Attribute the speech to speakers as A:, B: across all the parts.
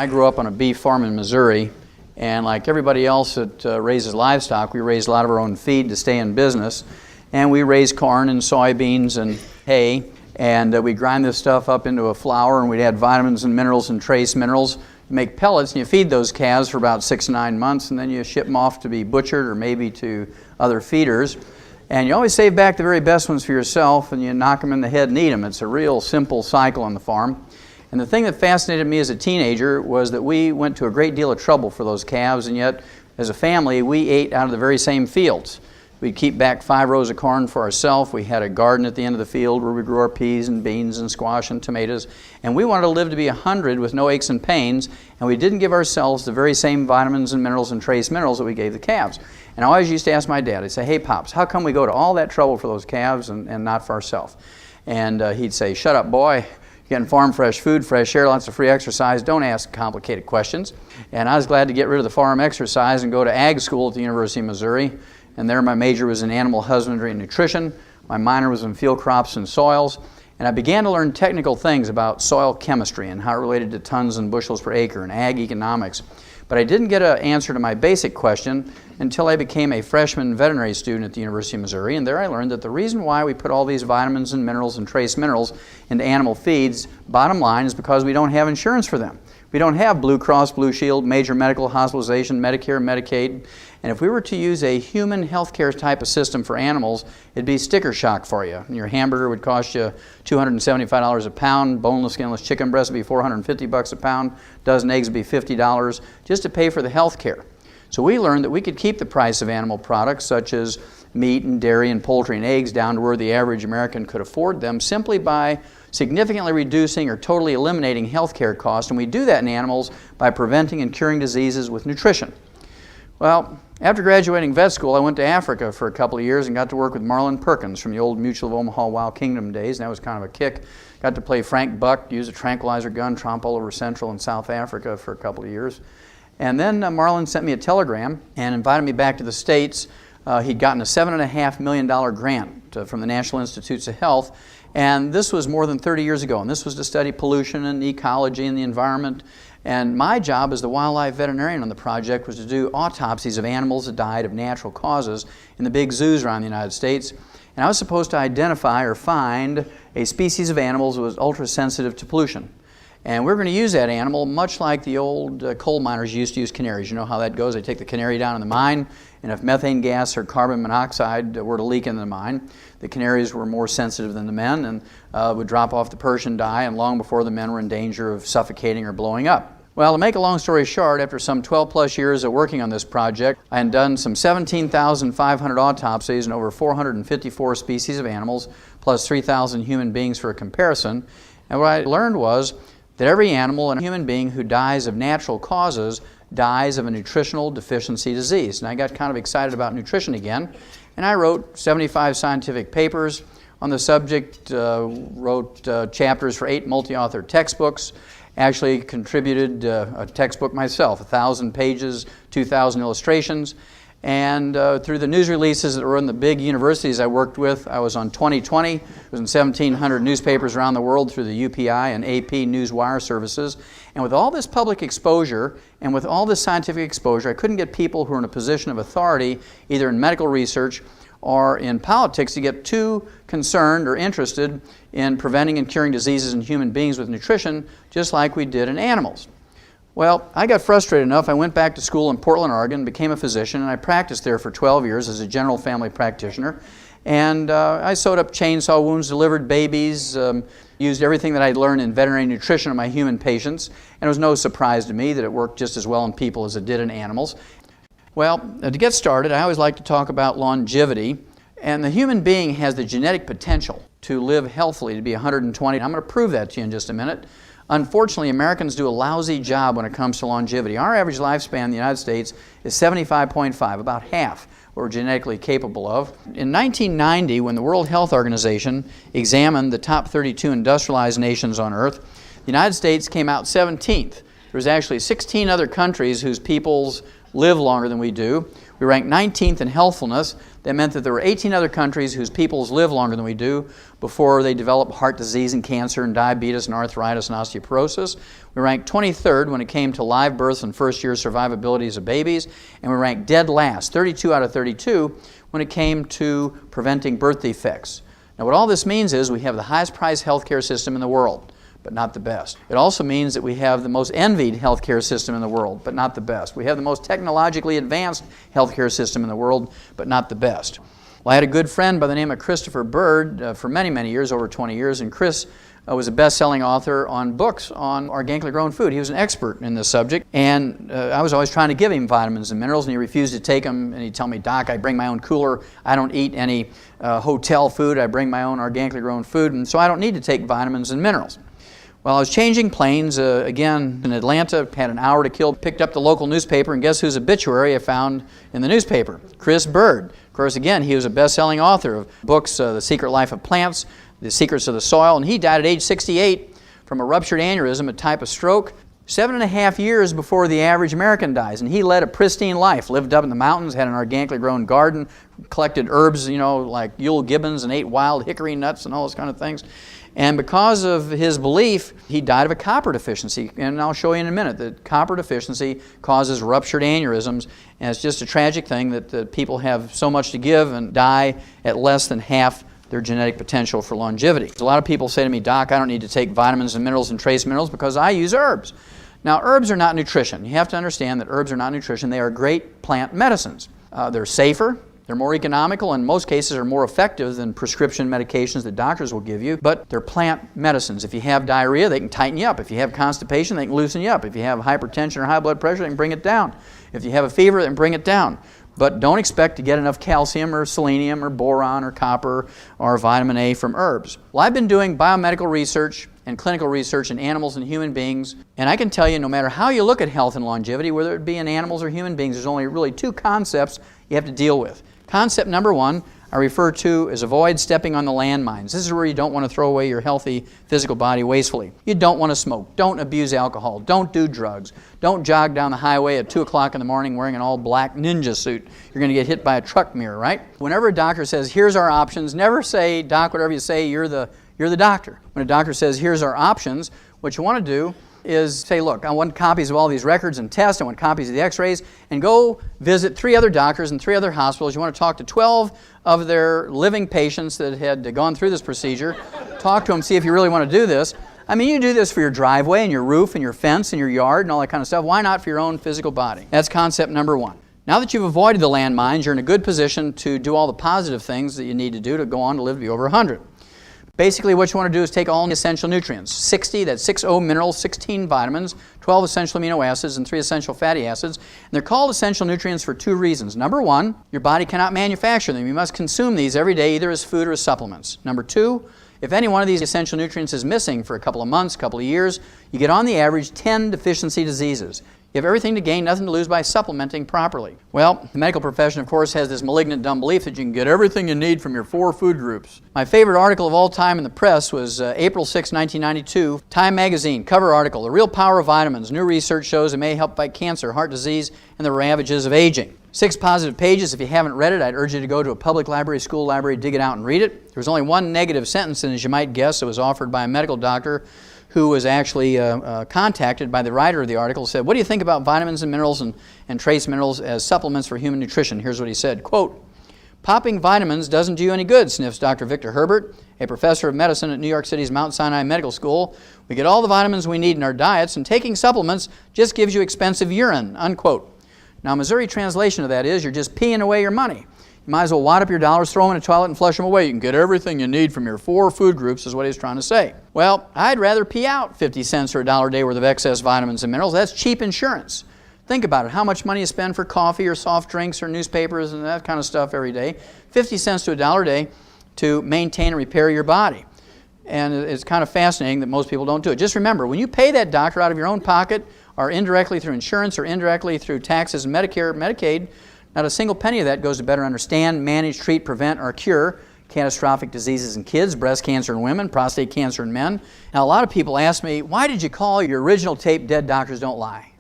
A: I grew up on a beef farm in Missouri, and like everybody else that raises livestock, we raise a lot of our own feed to stay in business. And we raise corn and soybeans and hay, and we grind this stuff up into a flour, and we'd add vitamins and minerals and trace minerals. You make pellets, and you feed those calves for about 6 to 9 months, and then you ship them off to be butchered or maybe to other feeders. And you always save back the very best ones for yourself, and you knock them in the head and eat them. It's a real simple cycle on the farm. And the thing that fascinated me as a teenager was that we went to a great deal of trouble for those calves, and yet as a family we ate out of the very same fields. We'd keep back 5 rows of corn for ourselves. We had a garden at the end of the field where we grew our peas and beans and squash and tomatoes. And we wanted to live to be 100 with no aches and pains, and we didn't give ourselves the very same vitamins and minerals and trace minerals that we gave the calves. And I always used to ask my dad, I'd say, hey Pops, how come we go to all that trouble for those calves and not for ourselves? And he'd say, shut up boy. You're getting farm fresh food, fresh air, lots of free exercise. Don't ask complicated questions. And I was glad to get rid of the farm exercise and go to ag school at the University of Missouri. And there my major was in animal husbandry and nutrition. My minor was in field crops and soils. And I began to learn technical things about soil chemistry and how it related to tons and bushels per acre and ag economics. But I didn't get an answer to my basic question until I became a freshman veterinary student at the University of Missouri, and there I learned that the reason why we put all these vitamins and minerals and trace minerals into animal feeds, bottom line, is because we don't have insurance for them. We don't have Blue Cross, Blue Shield, major medical hospitalization, Medicare, Medicaid, and if we were to use a human healthcare type of system for animals, it'd be sticker shock for you. Your hamburger would cost you $275 a pound, boneless, skinless chicken breast would be $450 a pound, dozen eggs would be $50 just to pay for the health care. So we learned that we could keep the price of animal products such as meat and dairy and poultry and eggs down to where the average American could afford them simply by significantly reducing or totally eliminating health care costs. And we do that in animals by preventing and curing diseases with nutrition. Well, after graduating vet school, I went to Africa for a couple of years and got to work with Marlin Perkins from the old Mutual of Omaha Wild Kingdom days, and that was kind of a kick. Got to play Frank Buck, use a tranquilizer gun, tromp all over Central and South Africa for a couple of years. And then Marlin sent me a telegram and invited me back to the States. He'd gotten a $7.5 million grant from the National Institutes of Health, and this was more than 30 years ago, and this was to study pollution and ecology and the environment. And my job as the wildlife veterinarian on the project was to do autopsies of animals that died of natural causes in the big zoos around the United States. And I was supposed to identify or find a species of animals that was ultra-sensitive to pollution. And we're going to use that animal much like the old coal miners used to use canaries. You know how that goes. They take the canary down in the mine, and if methane gas or carbon monoxide were to leak in the mine, the canaries were more sensitive than the men and would drop off the perch and die, and long before the men were in danger of suffocating or blowing up. Well, to make a long story short, after some 12 plus years of working on this project, I had done some 17,500 autopsies in over 454 species of animals, plus 3,000 human beings for a comparison. And what I learned was that every animal and human being who dies of natural causes dies of a nutritional deficiency disease. And I got kind of excited about nutrition again, and I wrote 75 scientific papers on the subject, wrote chapters for 8 multi-author textbooks, actually contributed a textbook myself, 1,000 pages, 2,000 illustrations, and through the news releases that were in the big universities I worked with, I was on 2020. It was in 1,700 newspapers around the world through the UPI and AP Newswire services. And with all this public exposure and with all this scientific exposure, I couldn't get people who are in a position of authority, either in medical research or in politics, to get too concerned or interested in preventing and curing diseases in human beings with nutrition, just like we did in animals. Well, I got frustrated enough, I went back to school in Portland, Oregon, became a physician, and I practiced there for 12 years as a general family practitioner. And I sewed up chainsaw wounds, delivered babies, used everything that I'd learned in veterinary nutrition on my human patients, and it was no surprise to me that it worked just as well in people as it did in animals. Well, to get started, I always like to talk about longevity, and the human being has the genetic potential to live healthily, to be 120. I'm going to prove that to you in just a minute. Unfortunately, Americans do a lousy job when it comes to longevity. Our average lifespan in the United States is 75.5, about half what we're genetically capable of. In 1990, when the World Health Organization examined the top 32 industrialized nations on Earth, the United States came out 17th. There's actually 16 other countries whose peoples live longer than we do. We ranked 19th in healthfulness. That meant that there were 18 other countries whose peoples live longer than we do before they develop heart disease and cancer and diabetes and arthritis and osteoporosis. We ranked 23rd when it came to live births and first-year survivabilities of babies, and we ranked dead last, 32 out of 32, when it came to preventing birth defects. Now, what all this means is we have the highest priced healthcare system in the world, but not the best. It also means that we have the most envied healthcare system in the world, but not the best. We have the most technologically advanced healthcare system in the world, but not the best. Well, I had a good friend by the name of Christopher Bird for many, many years, over 20 years, and Chris was a best-selling author on books on organically grown food. He was an expert in this subject, and I was always trying to give him vitamins and minerals, and he refused to take them, and he'd tell me, Doc, I bring my own cooler, I don't eat any hotel food, I bring my own organically grown food, and so I don't need to take vitamins and minerals. Well, I was changing planes, again, in Atlanta, had an hour to kill, picked up the local newspaper, and guess whose obituary I found in the newspaper? Chris Bird. Of course, again, he was a best-selling author of books, The Secret Life of Plants, The Secrets of the Soil, and he died at age 68 from a ruptured aneurysm, a type of stroke, 7.5 years before the average American dies. And he led a pristine life, lived up in the mountains, had an organically grown garden, collected herbs, like Yule gibbons, and ate wild hickory nuts and all those kind of things. And because of his belief, he died of a copper deficiency. And I'll show you in a minute that copper deficiency causes ruptured aneurysms. And it's just a tragic thing that people have so much to give and die at less than half their genetic potential for longevity. A lot of people say to me, Doc, I don't need to take vitamins and minerals and trace minerals because I use herbs. Now, herbs are not nutrition. You have to understand that herbs are not nutrition. They are great plant medicines. They're safer. They're more economical, and in most cases are more effective than prescription medications that doctors will give you, but they're plant medicines. If you have diarrhea, they can tighten you up. If you have constipation, they can loosen you up. If you have hypertension or high blood pressure, they can bring it down. If you have a fever, they can bring it down. But don't expect to get enough calcium or selenium or boron or copper or vitamin A from herbs. Well, I've been doing biomedical research and clinical research in animals and human beings, and I can tell you no matter how you look at health and longevity, whether it be in animals or human beings, there's only really two concepts you have to deal with. Concept number one I refer to as avoid stepping on the landmines. This is where you don't want to throw away your healthy physical body wastefully. You don't want to smoke. Don't abuse alcohol. Don't do drugs. Don't jog down the highway at 2 o'clock in the morning wearing an all-black ninja suit. You're going to get hit by a truck mirror, right? Whenever a doctor says, here's our options, never say, Doc, whatever you say, you're the doctor. When a doctor says, here's our options, what you want to do is say, look, I want copies of all these records and tests, I want copies of the x-rays, and go visit 3 other doctors and 3 other hospitals. You want to talk to 12 of their living patients that had gone through this procedure. Talk to them, see if you really want to do this. I mean, you do this for your driveway and your roof and your fence and your yard and all that kind of stuff. Why not for your own physical body? That's concept number one. Now that you've avoided the landmines, you're in a good position to do all the positive things that you need to do to go on to live to be over 100. Basically, what you want to do is take all the essential nutrients, 60, that's 60 minerals, 16 vitamins, 12 essential amino acids, and 3 essential fatty acids. And they're called essential nutrients for 2 reasons. Number 1, your body cannot manufacture them. You must consume these every day, either as food or as supplements. Number 2, if any one of these essential nutrients is missing for a couple of months, a couple of years, you get on the average 10 deficiency diseases. You have everything to gain, nothing to lose by supplementing properly. Well, the medical profession, of course, has this malignant dumb belief that you can get everything you need from your 4 food groups. My favorite article of all time in the press was April 6, 1992, Time magazine, cover article, The Real Power of Vitamins. New research shows it may help fight cancer, heart disease, and the ravages of aging. 6 positive pages. If you haven't read it, I'd urge you to go to a public library, school library, dig it out and read it. There was only one negative sentence, and as you might guess, it was offered by a medical doctor who was actually contacted by the writer of the article, said, what do you think about vitamins and minerals and trace minerals as supplements for human nutrition? Here's what he said, quote, popping vitamins doesn't do you any good, sniffs Dr. Victor Herbert, a professor of medicine at New York City's Mount Sinai Medical School. We get all the vitamins we need in our diets, and taking supplements just gives you expensive urine, unquote. Now, Missouri translation of that is, you're just peeing away your money. You might as well wad up your dollars, throw them in a toilet, and flush them away. You can get everything you need from your 4 food groups, is what he's trying to say. Well, I'd rather pee out 50 cents or $1 a day worth of excess vitamins and minerals. That's cheap insurance. Think about it. How much money you spend for coffee or soft drinks or newspapers and that kind of stuff every day. 50 cents to $1 a day to maintain and repair your body. And it's kind of fascinating that most people don't do it. Just remember, when you pay that doctor out of your own pocket or indirectly through insurance or indirectly through taxes and Medicare, Medicaid, not a single penny of that goes to better understand, manage, treat, prevent, or cure catastrophic diseases in kids, breast cancer in women, prostate cancer in men. Now, a lot of people ask me, why did you call your original tape Dead Doctors Don't Lie?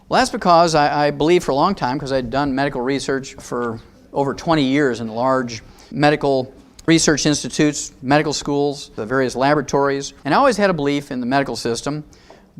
A: Well, Well, that's because I believe for a long time, because I'd done medical research for over 20 years in large medical research institutes, medical schools, the various laboratories, and I always had a belief in the medical system,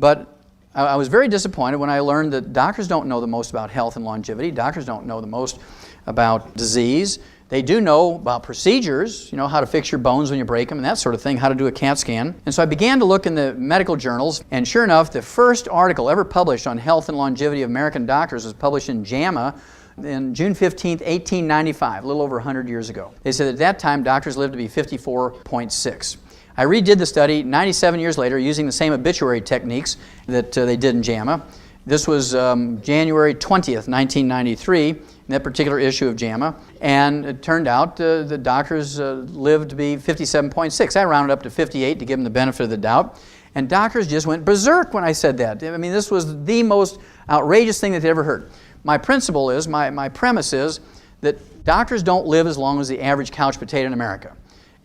A: but I was very disappointed when I learned that doctors don't know the most about health and longevity. Doctors don't know the most about disease. They do know about procedures, you know, how to fix your bones when you break them and that sort of thing, how to do a CAT scan. And so I began to look in the medical journals, and sure enough, the first article ever published on health and longevity of American doctors was published in JAMA in June 15, 1895, a little over 100 years ago. They said at that time doctors lived to be 54.6. I redid the study 97 years later using the same obituary techniques that they did in JAMA. This was January 20th, 1993, in that particular issue of JAMA, and it turned out the doctors lived to be 57.6. I rounded up to 58 to give them the benefit of the doubt, and doctors just went berserk when I said that. I mean, this was the most outrageous thing that they'd ever heard. My principle is, my premise is, that doctors don't live as long as the average couch potato in America.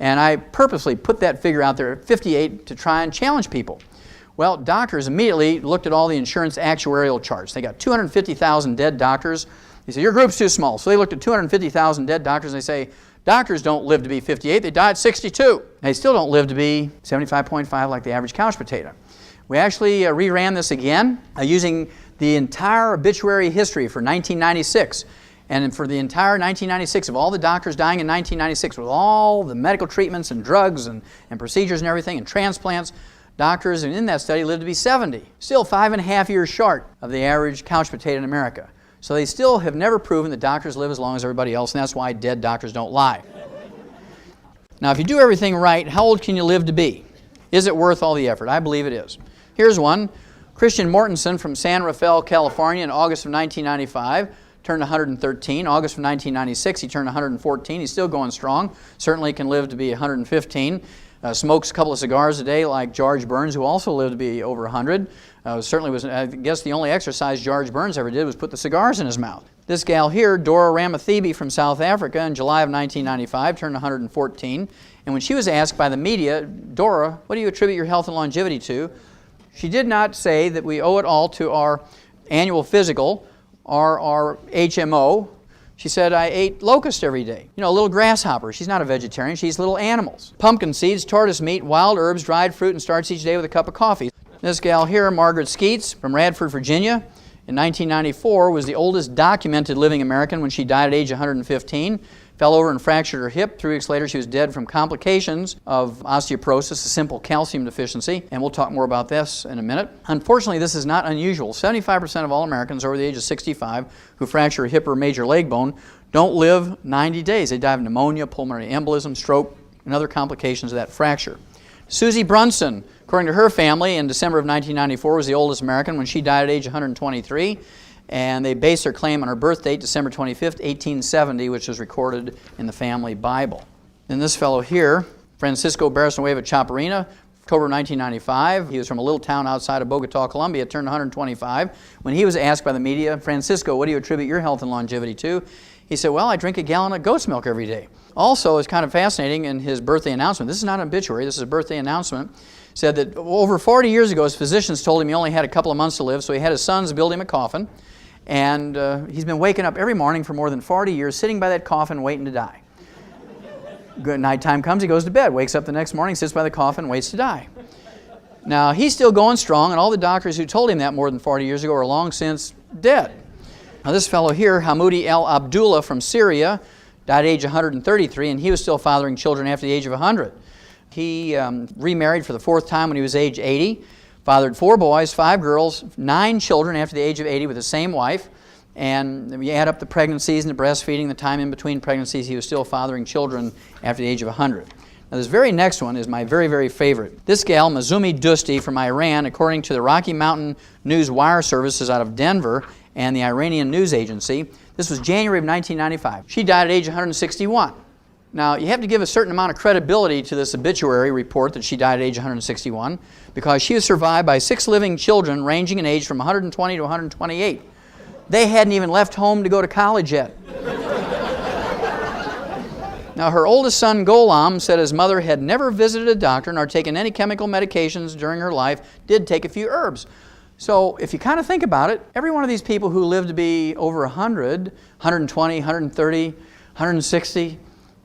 A: And I purposely put that figure out there at 58 to try and challenge people. Well, doctors immediately looked at all the insurance actuarial charts. They got 250,000 dead doctors. They said, your group's too small. So they looked at 250,000 dead doctors and they say, doctors don't live to be 58, they die at 62. They still don't live to be 75.5 like the average couch potato. We actually reran this again using the entire obituary history for 1996. And for the entire 1996, of all the doctors dying in 1996, with all the medical treatments and drugs and procedures and everything and transplants, doctors in that study lived to be 70. Still 5.5 years short of the average couch potato in America. So they still have never proven that doctors live as long as everybody else, and that's why dead doctors don't lie. Now, if you do everything right, how old can you live to be? Is it worth all the effort? I believe it is. Here's one. Christian Mortensen from San Rafael, California in August of 1995. Turned 113. August of 1996, he turned 114. He's still going strong. Certainly can live to be 115. Smokes a couple of cigars a day like George Burns, who also lived to be over 100. Certainly was, I guess the only exercise George Burns ever did was put the cigars in his mouth. This gal here, Dora Ramathebe from South Africa in July of 1995, turned 114. And when she was asked by the media, Dora, what do you attribute your health and longevity to? She did not say that we owe it all to our annual physical, our HMO. She said, I ate locust every day. You know, little grasshoppers. She's not a vegetarian. She eats little animals. Pumpkin seeds, tortoise meat, wild herbs, dried fruit, and starts each day with a cup of coffee. This gal here, Margaret Skeets from Radford, Virginia, in 1994, was the oldest documented living American when she died at age 115. Fell over and fractured her hip. 3 weeks later, she was dead from complications of osteoporosis, a simple calcium deficiency, and we'll talk more about this in a minute. Unfortunately, this is not unusual. 75% of all Americans over the age of 65 who fracture a hip or major leg bone don't live 90 days. They die of pneumonia, pulmonary embolism, stroke, and other complications of that fracture. Susie Brunson, according to her family, in December of 1994, was the oldest American when she died at age 123. And they based their claim on her birth date, December 25th, 1870, which is recorded in the family Bible. And this fellow here, Francisco Barrasanueva Chaparina, October 1995. He was from a little town outside of Bogota, Colombia, turned 125. When he was asked by the media, Francisco, what do you attribute your health and longevity to? He said, well, I drink a gallon of goat's milk every day. Also, it's kind of fascinating in his birthday announcement. This is not an obituary, this is a birthday announcement. Said that over 40 years ago, his physicians told him he only had a couple of months to live, so he had his sons build him a coffin. And he's been waking up every morning for more than 40 years, sitting by that coffin waiting to die. Good nighttime comes, he goes to bed, wakes up the next morning, sits by the coffin, waits to die. Now, he's still going strong, and all the doctors who told him that more than 40 years ago are long since dead. Now, this fellow here, Hamoudi El Abdullah from Syria, died at age 133, and he was still fathering children after the age of 100. He remarried for the 4th time when he was age 80. Fathered 4 boys, 5 girls, 9 children after the age of 80 with the same wife. And you add up the pregnancies and the breastfeeding, the time in between pregnancies, he was still fathering children after the age of 100. Now this very next one is my very, very favorite. This gal, Mazumi Dusti from Iran, according to the Rocky Mountain News Wire Services out of Denver and the Iranian News Agency, this was January of 1995. She died at age 161. Now, you have to give a certain amount of credibility to this obituary report that she died at age 161 because she was survived by 6 living children ranging in age from 120 to 128. They hadn't even left home to go to college yet. Now, her oldest son, Gholam, said his mother had never visited a doctor nor taken any chemical medications during her life, did take a few herbs. So if you kind of think about it, every one of these people who live to be over 100, 120, 130, 160,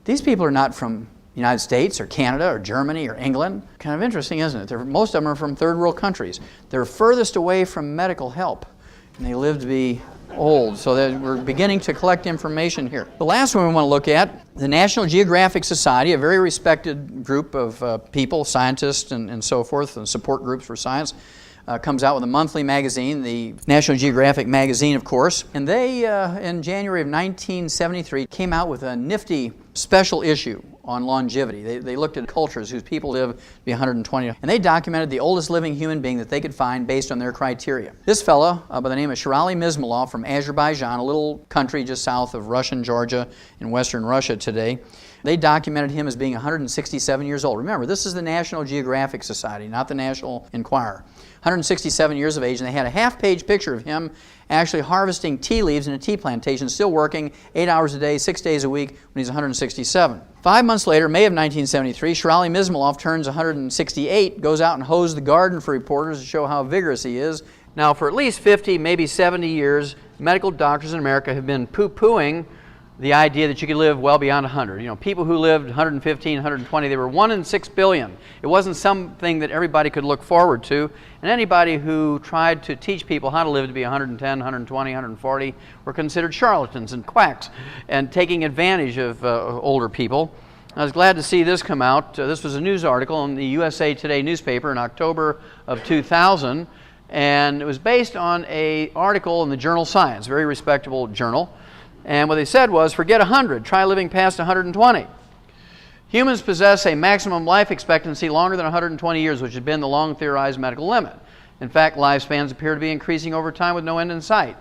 A: these people are not from the United States or Canada or Germany or England. Kind of interesting, isn't it? Most of them are from third world countries. They're furthest away from medical help, and they live to be old. So that we're beginning to collect information here. The last one we want to look at, the National Geographic Society, a very respected group of people, scientists and so forth, and support groups for science, comes out with a monthly magazine, the National Geographic magazine, of course. And they, in January of 1973, came out with a nifty special issue on longevity. They looked at cultures whose people live to be 120, and they documented the oldest living human being that they could find based on their criteria. This fellow, by the name of Sherali Mizmulov from Azerbaijan, a little country just south of Russian Georgia in western Russia today, they documented him as being 167 years old. Remember, this is the National Geographic Society, not the National Enquirer. 167 years of age, and they had a half-page picture of him actually harvesting tea leaves in a tea plantation, still working 8 hours a day, 6 days a week when he's 167. 5 months later, May of 1973, Sherali Mizmulov turns 168, goes out and hoes the garden for reporters to show how vigorous he is. Now, for at least 50, maybe 70 years, medical doctors in America have been poo-pooing the idea that you could live well beyond 100. You know, people who lived 115, 120, they were 1 in 6 billion. It wasn't something that everybody could look forward to. And anybody who tried to teach people how to live to be 110, 120, 140 were considered charlatans and quacks and taking advantage of older people. I was glad to see this come out. This was a news article in the USA Today newspaper in October of 2000. And it was based on an article in the journal Science, a very respectable journal. And what they said was, forget 100, try living past 120. Humans possess a maximum life expectancy longer than 120 years, which has been the long theorized medical limit. In fact, lifespans appear to be increasing over time with no end in sight.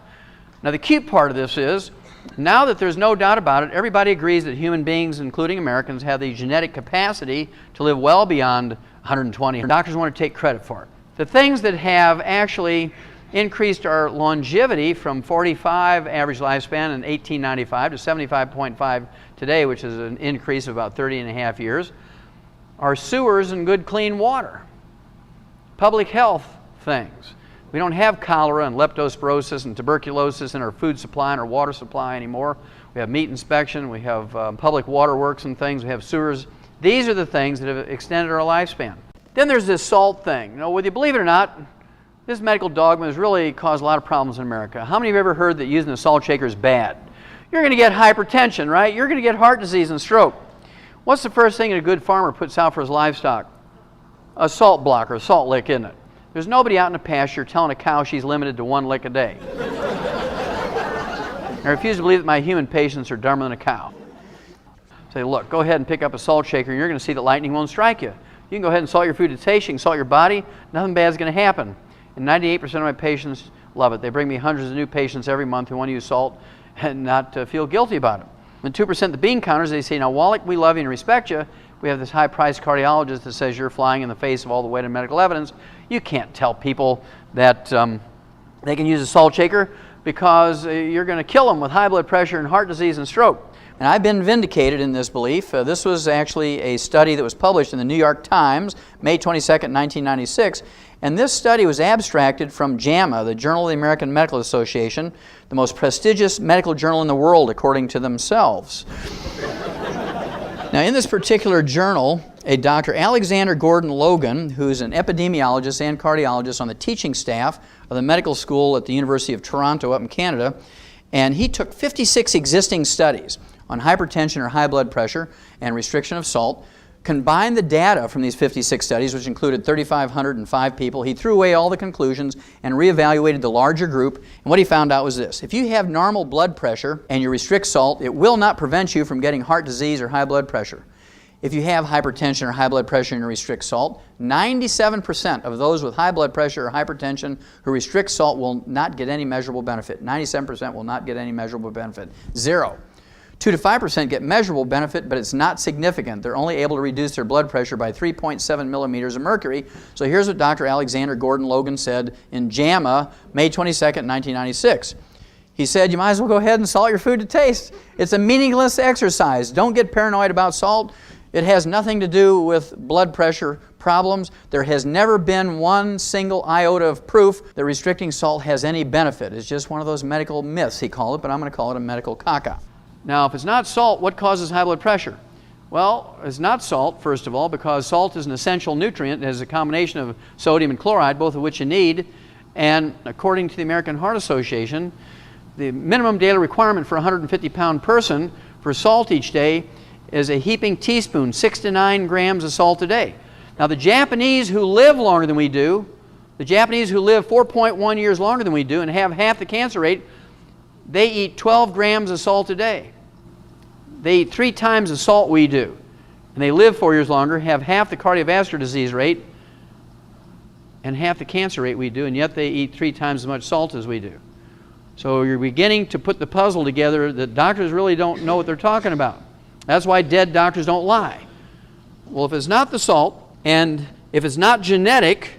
A: Now, the cute part of this is, now that there's no doubt about it, everybody agrees that human beings, including Americans, have the genetic capacity to live well beyond 120. Doctors want to take credit for it. The things that have actually increased our longevity from 45 average lifespan in 1895 to 75.5 today, which is an increase of about 30 and a half years, are sewers and good clean water. Public health things. We don't have cholera and leptospirosis and tuberculosis in our food supply and our water supply anymore. We have meat inspection, we have public waterworks and things, we have sewers. These are the things that have extended our lifespan. Then there's this salt thing. You know, whether you believe it or not, this medical dogma has really caused a lot of problems in America. How many of you have ever heard that using a salt shaker is bad? You're going to get hypertension, right? You're going to get heart disease and stroke. What's the first thing that a good farmer puts out for his livestock? A salt blocker, a salt lick, isn't it? There's nobody out in the pasture telling a cow she's limited to 1 lick a day. I refuse to believe that my human patients are dumber than a cow. Say, look, go ahead and pick up a salt shaker and you're going to see that lightning won't strike you. You can go ahead and salt your food to taste, you can salt your body, nothing bad is going to happen. And 98% of my patients love it. They bring me hundreds of new patients every month who want to use salt and not feel guilty about it. And 2% of the bean counters, they say, now Wallach, we love you and respect you. We have this high-priced cardiologist that says you're flying in the face of all the weight of medical evidence. You can't tell people that they can use a salt shaker because you're going to kill them with high blood pressure and heart disease and stroke. And I've been vindicated in this belief. This was actually a study that was published in the New York Times, May 22nd, 1996. And this study was abstracted from JAMA, the Journal of the American Medical Association, the most prestigious medical journal in the world, according to themselves. Now, in this particular journal, a Dr. Alexander Gordon Logan, who's an epidemiologist and cardiologist on the teaching staff of the medical school at the University of Toronto up in Canada, and he took 56 existing studies on hypertension or high blood pressure and restriction of salt, combined the data from these 56 studies, which included 3,505 people. He threw away all the conclusions and reevaluated the larger group. And what he found out was this. If you have normal blood pressure and you restrict salt, it will not prevent you from getting heart disease or high blood pressure. If you have hypertension or high blood pressure and you restrict salt, 97% of those with high blood pressure or hypertension who restrict salt will not get any measurable benefit. 97% will not get any measurable benefit. 0. 2 to 5% get measurable benefit, but it's not significant. They're only able to reduce their blood pressure by 3.7 millimeters of mercury. So here's what Dr. Alexander Gordon Logan said in JAMA, May 22nd, 1996. He said, you might as well go ahead and salt your food to taste. It's a meaningless exercise. Don't get paranoid about salt. It has nothing to do with blood pressure problems. There has never been one single iota of proof that restricting salt has any benefit. It's just one of those medical myths, he called it, but I'm going to call it a medical caca. Now, if it's not salt, what causes high blood pressure? Well, it's not salt, first of all, because salt is an essential nutrient. It has a combination of sodium and chloride, both of which you need. And according to the American Heart Association, the minimum daily requirement for a 150-pound person for salt each day is a heaping teaspoon, 6 to 9 grams of salt a day. Now, the Japanese who live longer than we do, the Japanese who live 4.1 years longer than we do and have half the cancer rate, they eat 12 grams of salt a day. They eat 3 times the salt we do. And they live 4 years longer, have half the cardiovascular disease rate and half the cancer rate we do, and yet they eat 3 times as much salt as we do. So you're beginning to put the puzzle together that doctors really don't know what they're talking about. That's why dead doctors don't lie. Well, if it's not the salt, and if it's not genetic,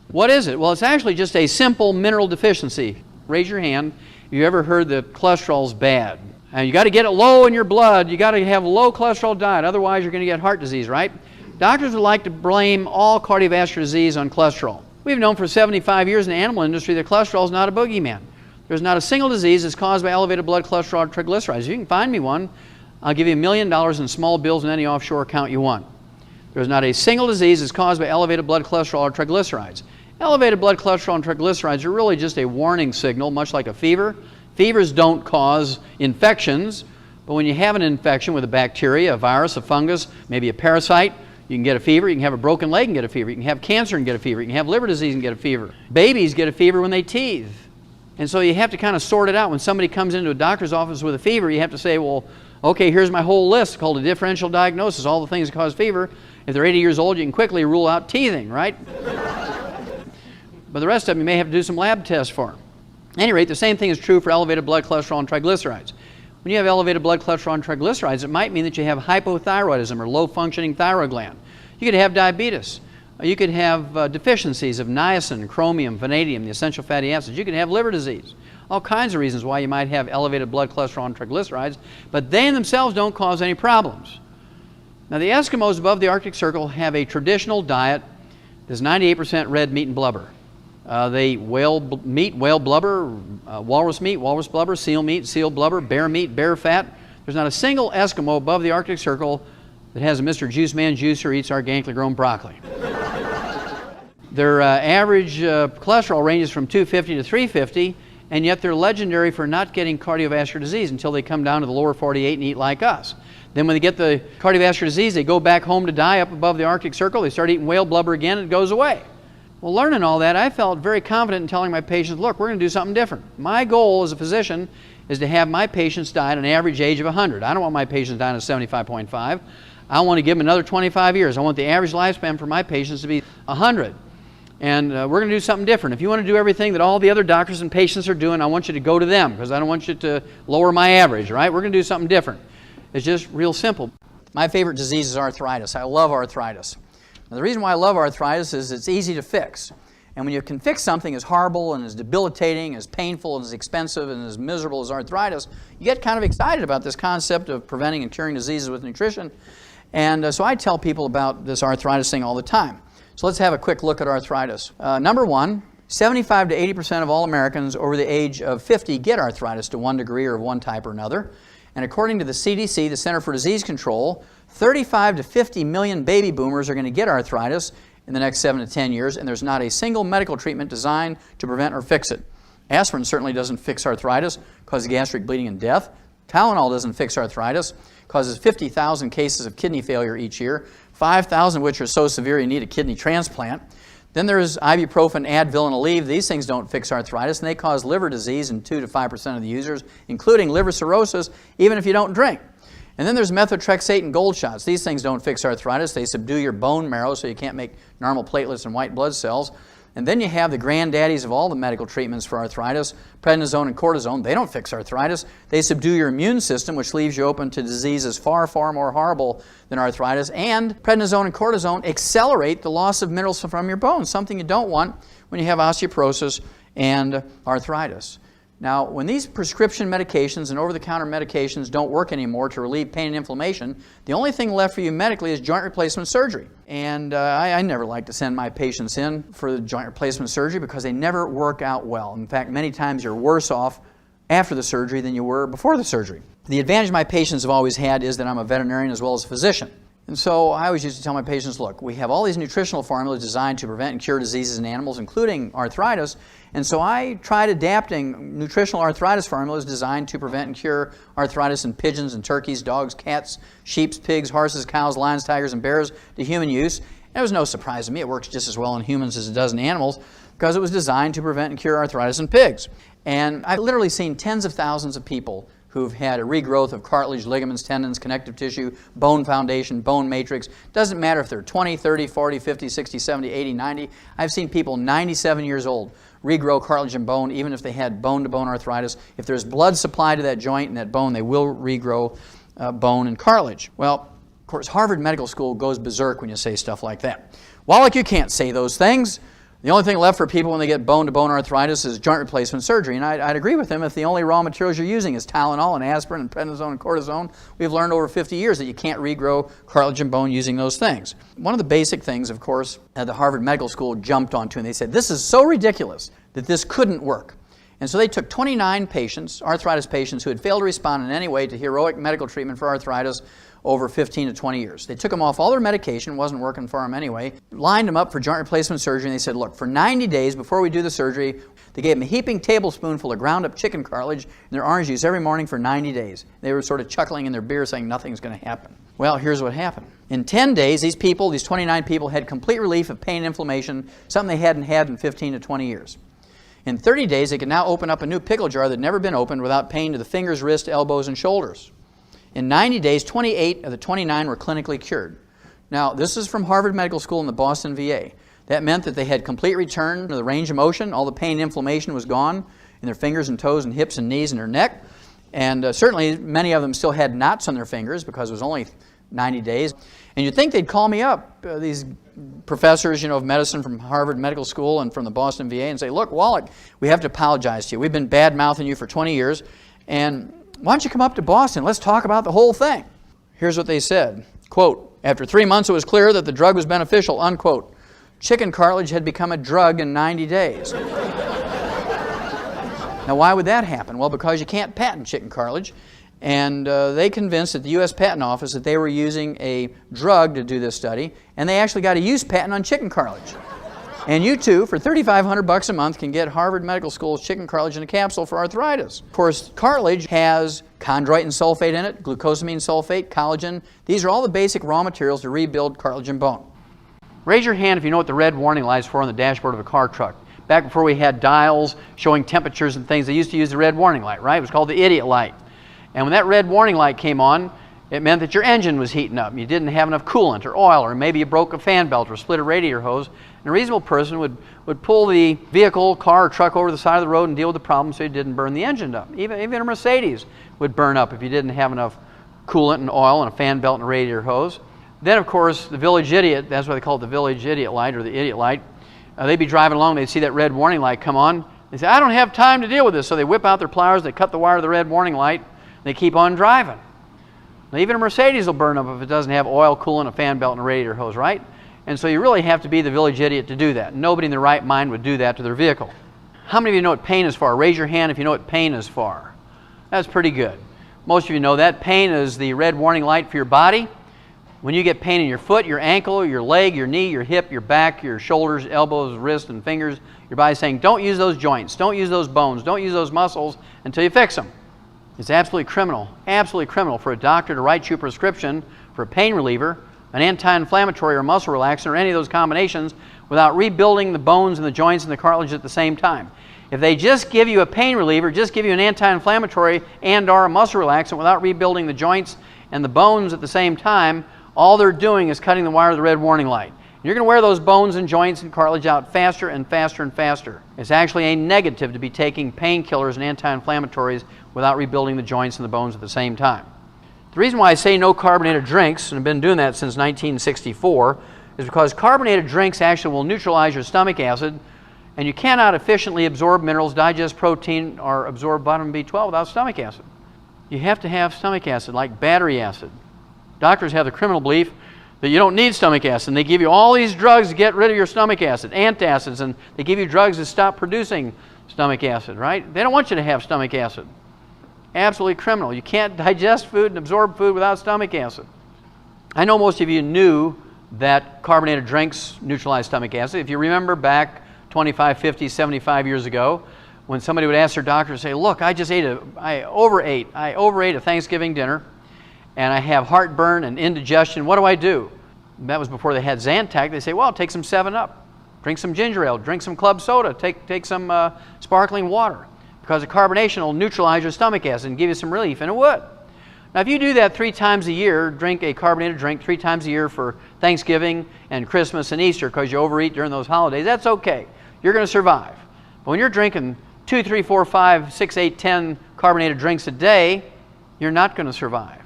A: what is it? Well, it's actually just a simple mineral deficiency. Raise your hand if you ever heard that cholesterol's bad. And you got to get it low in your blood. You got to have a low cholesterol diet, otherwise you're going to get heart disease, right? Doctors would like to blame all cardiovascular disease on cholesterol. We've known for 75 years in the animal industry that cholesterol is not a boogeyman. There's not a single disease that's caused by elevated blood cholesterol or triglycerides. If you can find me one, I'll give you $1 million in small bills in any offshore account you want. There's not a single disease that's caused by elevated blood cholesterol or triglycerides. Elevated blood cholesterol and triglycerides are really just a warning signal, much like a fever. Fevers don't cause infections, but when you have an infection with a bacteria, a virus, a fungus, maybe a parasite, you can get a fever. You can have a broken leg and get a fever. You can have cancer and get a fever. You can have liver disease and get a fever. Babies get a fever when they teethe. And so you have to kind of sort it out. When somebody comes into a doctor's office with a fever, you have to say, well, okay, here's my whole list called a differential diagnosis, all the things that cause fever. If they're 80 years old, you can quickly rule out teething, right? But the rest of them, you may have to do some lab tests for them. At any rate, the same thing is true for elevated blood cholesterol and triglycerides. When you have elevated blood cholesterol and triglycerides, it might mean that you have hypothyroidism or low-functioning thyroid gland. You could have diabetes. You could have deficiencies of niacin, chromium, vanadium, the essential fatty acids. You could have liver disease. All kinds of reasons why you might have elevated blood cholesterol and triglycerides, but they in themselves don't cause any problems. Now, the Eskimos above the Arctic Circle have a traditional diet that's 98% red meat and blubber. They eat whale meat, whale blubber, walrus meat, walrus blubber, seal meat, seal blubber, bear meat, bear fat. There's not a single Eskimo above the Arctic Circle that has a Mr. Juice Man juice or eats organically grown broccoli. Their average cholesterol ranges from 250 to 350, and yet they're legendary for not getting cardiovascular disease until they come down to the lower 48 and eat like us. Then when they get the cardiovascular disease, they go back home to die up above the Arctic Circle. They start eating whale blubber again, and it goes away. Well, learning all that, I felt very confident in telling my patients, look, we're going to do something different. My goal as a physician is to have my patients die at an average age of 100. I don't want my patients dying at 75.5. I want to give them another 25 years. I want the average lifespan for my patients to be 100. And we're going to do something different. If you want to do everything that all the other doctors and patients are doing, I want you to go to them because I don't want you to lower my average, right? We're going to do something different. It's just real simple. My favorite disease is arthritis. I love arthritis. Now, the reason why I love arthritis is it's easy to fix. And when you can fix something as horrible and as debilitating, as painful and as expensive and as miserable as arthritis, you get kind of excited about this concept of preventing and curing diseases with nutrition. And so I tell people about this arthritis thing all the time. So let's have a quick look at arthritis. Number one, 75 to 80% of all Americans over the age of 50 get arthritis to one degree or of one type or another. And according to the CDC, the Center for Disease Control, 35 to 50 million baby boomers are going to get arthritis in the next 7 to 10 years, and there's not a single medical treatment designed to prevent or fix it. Aspirin certainly doesn't fix arthritis, causes gastric bleeding and death. Tylenol doesn't fix arthritis, causes 50,000 cases of kidney failure each year, 5,000 of which are so severe you need a kidney transplant. Then there's ibuprofen, Advil, and Aleve. These things don't fix arthritis, and they cause liver disease in 2 to 5% of the users, including liver cirrhosis, even if you don't drink. And then there's methotrexate and gold shots. These things don't fix arthritis. They subdue your bone marrow so you can't make normal platelets and white blood cells. And then you have the granddaddies of all the medical treatments for arthritis, prednisone and cortisone. They don't fix arthritis. They subdue your immune system, which leaves you open to diseases far, far more horrible than arthritis. And prednisone and cortisone accelerate the loss of minerals from your bones, something you don't want when you have osteoporosis and arthritis. Now, when these prescription medications and over-the-counter medications don't work anymore to relieve pain and inflammation, the only thing left for you medically is joint replacement surgery. And I never like to send my patients in for the joint replacement surgery because they never work out well. In fact, many times you're worse off after the surgery than you were before the surgery. The advantage my patients have always had is that I'm a veterinarian as well as a physician. And so I always used to tell my patients, look, we have all these nutritional formulas designed to prevent and cure diseases in animals, including arthritis. And so I tried adapting nutritional arthritis formulas designed to prevent and cure arthritis in pigeons and turkeys, dogs, cats, sheep, pigs, horses, cows, lions, tigers, and bears to human use. And it was no surprise to me. It works just as well in humans as it does in animals because it was designed to prevent and cure arthritis in pigs. And I've literally seen tens of thousands of people who've had a regrowth of cartilage, ligaments, tendons, connective tissue, bone foundation, bone matrix. Doesn't matter if they're 20, 30, 40, 50, 60, 70, 80, 90. I've seen people 97 years old regrow cartilage and bone even if they had bone-to-bone arthritis. If there's blood supply to that joint and that bone, they will regrow bone and cartilage. Well, of course, Harvard Medical School goes berserk when you say stuff like that. Wallach, you can't say those things. The only thing left for people when they get bone-to-bone arthritis is joint replacement surgery. And I'd agree with him if the only raw materials you're using is Tylenol and aspirin and prednisone and cortisone. We've learned over 50 years that you can't regrow cartilage and bone using those things. One of the basic things, of course, that the Harvard Medical School jumped onto, and they said, this is so ridiculous that this couldn't work. And so they took 29 patients, arthritis patients, who had failed to respond in any way to heroic medical treatment for arthritis over 15 to 20 years. They took them off all their medication, wasn't working for them anyway, lined them up for joint replacement surgery, and they said, look, for 90 days before we do the surgery, they gave them a heaping tablespoonful of ground up chicken cartilage in their orange juice every morning for 90 days. They were sort of chuckling in their beer saying nothing's going to happen. Well, here's what happened. In 10 days, these 29 people had complete relief of pain and inflammation, something they hadn't had in 15 to 20 years. In 30 days, they could now open up a new pickle jar that had never been opened without pain to the fingers, wrists, elbows, and shoulders. In 90 days, 28 of the 29 were clinically cured. Now, this is from Harvard Medical School and the Boston VA. That meant that they had complete return to the range of motion. All the pain and inflammation was gone in their fingers and toes and hips and knees and their neck. And certainly, many of them still had knots on their fingers because it was only 90 days. And you'd think they'd call me up, these professors, of medicine from Harvard Medical School and from the Boston VA, and say, look, Wallach, we have to apologize to you. We've been bad-mouthing you for 20 years, and why don't you come up to Boston? Let's talk about the whole thing. Here's what they said. Quote, after 3 months, it was clear that the drug was beneficial, unquote. Chicken cartilage had become a drug in 90 days. Now, why would that happen? Well, because you can't patent chicken cartilage. And they convinced at the U.S. Patent Office that they were using a drug to do this study, and they actually got a use patent on chicken cartilage. And you too, for $3,500 a month, can get Harvard Medical School's chicken cartilage in a capsule for arthritis. Of course, cartilage has chondroitin sulfate in it, glucosamine sulfate, collagen. These are all the basic raw materials to rebuild cartilage and bone. Raise your hand if you know what the red warning light is for on the dashboard of a car truck. Back before we had dials showing temperatures and things, they used to use the red warning light, right? It was called the idiot light. And when that red warning light came on, it meant that your engine was heating up. You didn't have enough coolant or oil, or maybe you broke a fan belt or split a radiator hose. And a reasonable person would pull the vehicle, car, or truck over the side of the road and deal with the problem so you didn't burn the engine up. Even a Mercedes would burn up if you didn't have enough coolant and oil and a fan belt and a radiator hose. Then, of course, the village idiot, that's why they call it the village idiot light or the idiot light, they'd be driving along, they'd see that red warning light come on. They say, I don't have time to deal with this. So they whip out their pliers, they cut the wire to the red warning light, and they keep on driving. Now, even a Mercedes will burn up if it doesn't have oil, coolant, a fan belt, and a radiator hose, right? And so you really have to be the village idiot to do that. Nobody in their right mind would do that to their vehicle. How many of you know what pain is for? Raise your hand if you know what pain is for. That's pretty good. Most of you know that. Pain is the red warning light for your body. When you get pain in your foot, your ankle, your leg, your knee, your hip, your back, your shoulders, elbows, wrists, and fingers, your body's saying, don't use those joints, don't use those bones, don't use those muscles until you fix them. It's absolutely criminal for a doctor to write you a prescription for a pain reliever, an anti-inflammatory or muscle relaxant, or any of those combinations without rebuilding the bones and the joints and the cartilage at the same time. If they just give you a pain reliever, just give you an anti-inflammatory and or a muscle relaxant without rebuilding the joints and the bones at the same time, all they're doing is cutting the wire of the red warning light. You're going to wear those bones and joints and cartilage out faster and faster and faster. It's actually a negative to be taking painkillers and anti-inflammatories without rebuilding the joints and the bones at the same time. The reason why I say no carbonated drinks, and I've been doing that since 1964, is because carbonated drinks actually will neutralize your stomach acid And you cannot efficiently absorb minerals, digest protein, or absorb vitamin B12 without stomach acid. You have to have stomach acid, like battery acid. Doctors have the criminal belief that you don't need stomach acid, and they give you all these drugs to get rid of your stomach acid, antacids, and they give you drugs to stop producing stomach acid, right? They don't want you to have stomach acid. Absolutely criminal. You can't digest food and absorb food without stomach acid. I know most of you knew that carbonated drinks neutralize stomach acid. If you remember back 25, 50, 75 years ago, when somebody would ask their doctor to say, look, I overate a Thanksgiving dinner, and I have heartburn and indigestion. What do I do? And that was before they had Zantac. They say, well, take some 7-Up, drink some ginger ale, drink some club soda, take some sparkling water, because the carbonation will neutralize your stomach acid and give you some relief, and it would. Now, if you do that 3 times a year, drink a carbonated drink 3 times a year for Thanksgiving and Christmas and Easter because you overeat during those holidays, that's okay. You're going to survive. But when you're drinking 2, 3, 4, 5, 6, 8, 10 carbonated drinks a day, you're not going to survive.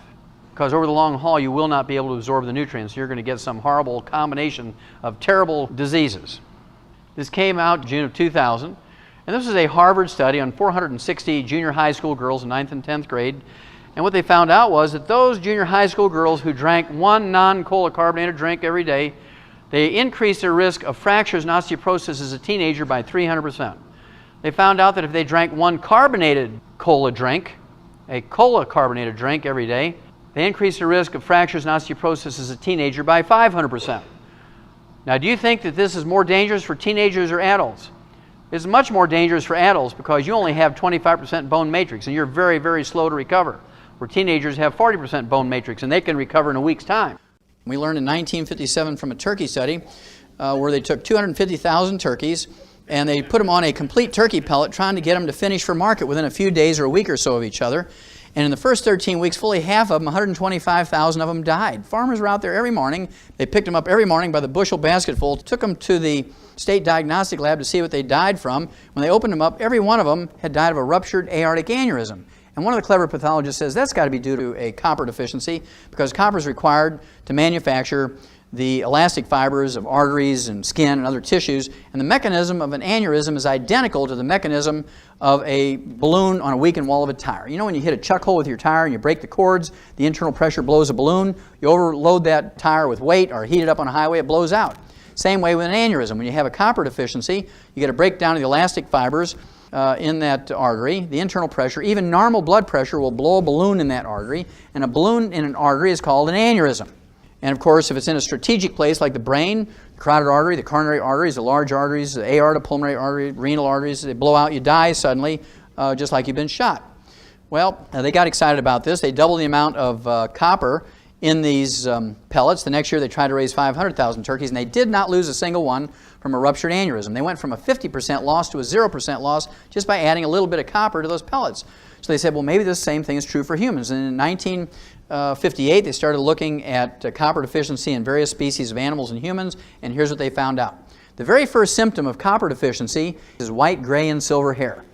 A: Because over the long haul, you will not be able to absorb the nutrients. You're going to get some horrible combination of terrible diseases. This came out June of 2000. And this is a Harvard study on 460 junior high school girls in 9th and 10th grade. And what they found out was that those junior high school girls who drank 1 non-cola carbonated drink every day, they increased their risk of fractures and osteoporosis as a teenager by 300%. They found out that if they drank 1 carbonated cola drink, a cola carbonated drink every day, they increased the risk of fractures and osteoporosis as a teenager by 500%. Now, do you think that this is more dangerous for teenagers or adults? It's much more dangerous for adults because you only have 25% bone matrix and you're very, very slow to recover. Where teenagers have 40% bone matrix and they can recover in a week's time. We learned in 1957 from a turkey study where they took 250,000 turkeys and they put them on a complete turkey pellet trying to get them to finish for market within a few days or a week or so of each other. And in the first 13 weeks, fully half of them, 125,000 of them died. Farmers were out there every morning. They picked them up every morning by the bushel basketful, took them to the state diagnostic lab to see what they died from. When they opened them up, every one of them had died of a ruptured aortic aneurysm. And one of the clever pathologists says that's got to be due to a copper deficiency because copper is required to manufacture the elastic fibers of arteries and skin and other tissues, and the mechanism of an aneurysm is identical to the mechanism of a balloon on a weakened wall of a tire. You know when you hit a chuck hole with your tire and you break the cords, the internal pressure blows a balloon, you overload that tire with weight or heat it up on a highway, it blows out. Same way with an aneurysm. When you have a copper deficiency, you get a breakdown of the elastic fibers in that artery, the internal pressure, even normal blood pressure will blow a balloon in that artery, and a balloon in an artery is called an aneurysm. And of course, if it's in a strategic place like the brain, the carotid artery, the coronary arteries, the large arteries, the aorta, pulmonary artery, renal arteries, they blow out, you die suddenly, just like you've been shot. Well, they got excited about this. They doubled the amount of copper in these pellets. The next year they tried to raise 500,000 turkeys, and they did not lose a single one from a ruptured aneurysm. They went from a 50% loss to a 0% loss just by adding a little bit of copper to those pellets. So they said, well, maybe the same thing is true for humans. And in 1958, they started looking at copper deficiency in various species of animals and humans, and here's what they found out. The very first symptom of copper deficiency is white, gray, and silver hair.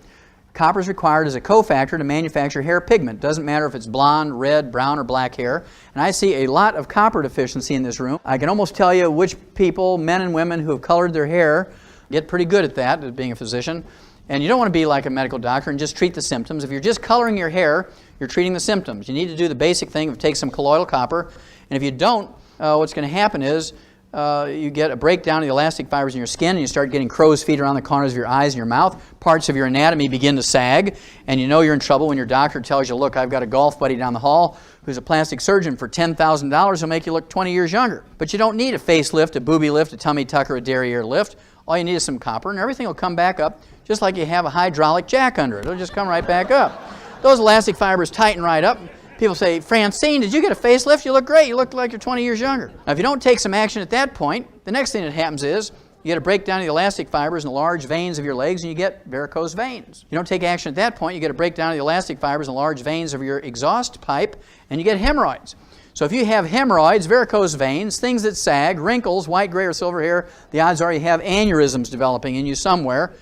A: Copper is required as a cofactor to manufacture hair pigment. Doesn't matter if it's blonde, red, brown, or black hair. And I see a lot of copper deficiency in this room. I can almost tell you which people, men and women who have colored their hair, get pretty good at that, as being a physician. And you don't want to be like a medical doctor and just treat the symptoms. If you're just coloring your hair, you're treating the symptoms. You need to do the basic thing of take some colloidal copper. And if you don't, what's going to happen is you get a breakdown of the elastic fibers in your skin, and you start getting crow's feet around the corners of your eyes and your mouth. Parts of your anatomy begin to sag, and you know you're in trouble when your doctor tells you, look, I've got a golf buddy down the hall who's a plastic surgeon. For $10,000, he'll make you look 20 years younger. But you don't need a facelift, a booby lift, a tummy tuck, or a derriere lift. All you need is some copper, and everything will come back up just like you have a hydraulic jack under it. It'll just come right back up. Those elastic fibers tighten right up. People say, Francine, did you get a facelift? You look great. You look like you're 20 years younger. Now, if you don't take some action at that point, the next thing that happens is you get a breakdown of the elastic fibers in the large veins of your legs, and you get varicose veins. You don't take action at that point, you get a breakdown of the elastic fibers in the large veins of your exhaust pipe, and you get hemorrhoids. So if you have hemorrhoids, varicose veins, things that sag, wrinkles, white, gray, or silver hair, the odds are you have aneurysms developing in you somewhere.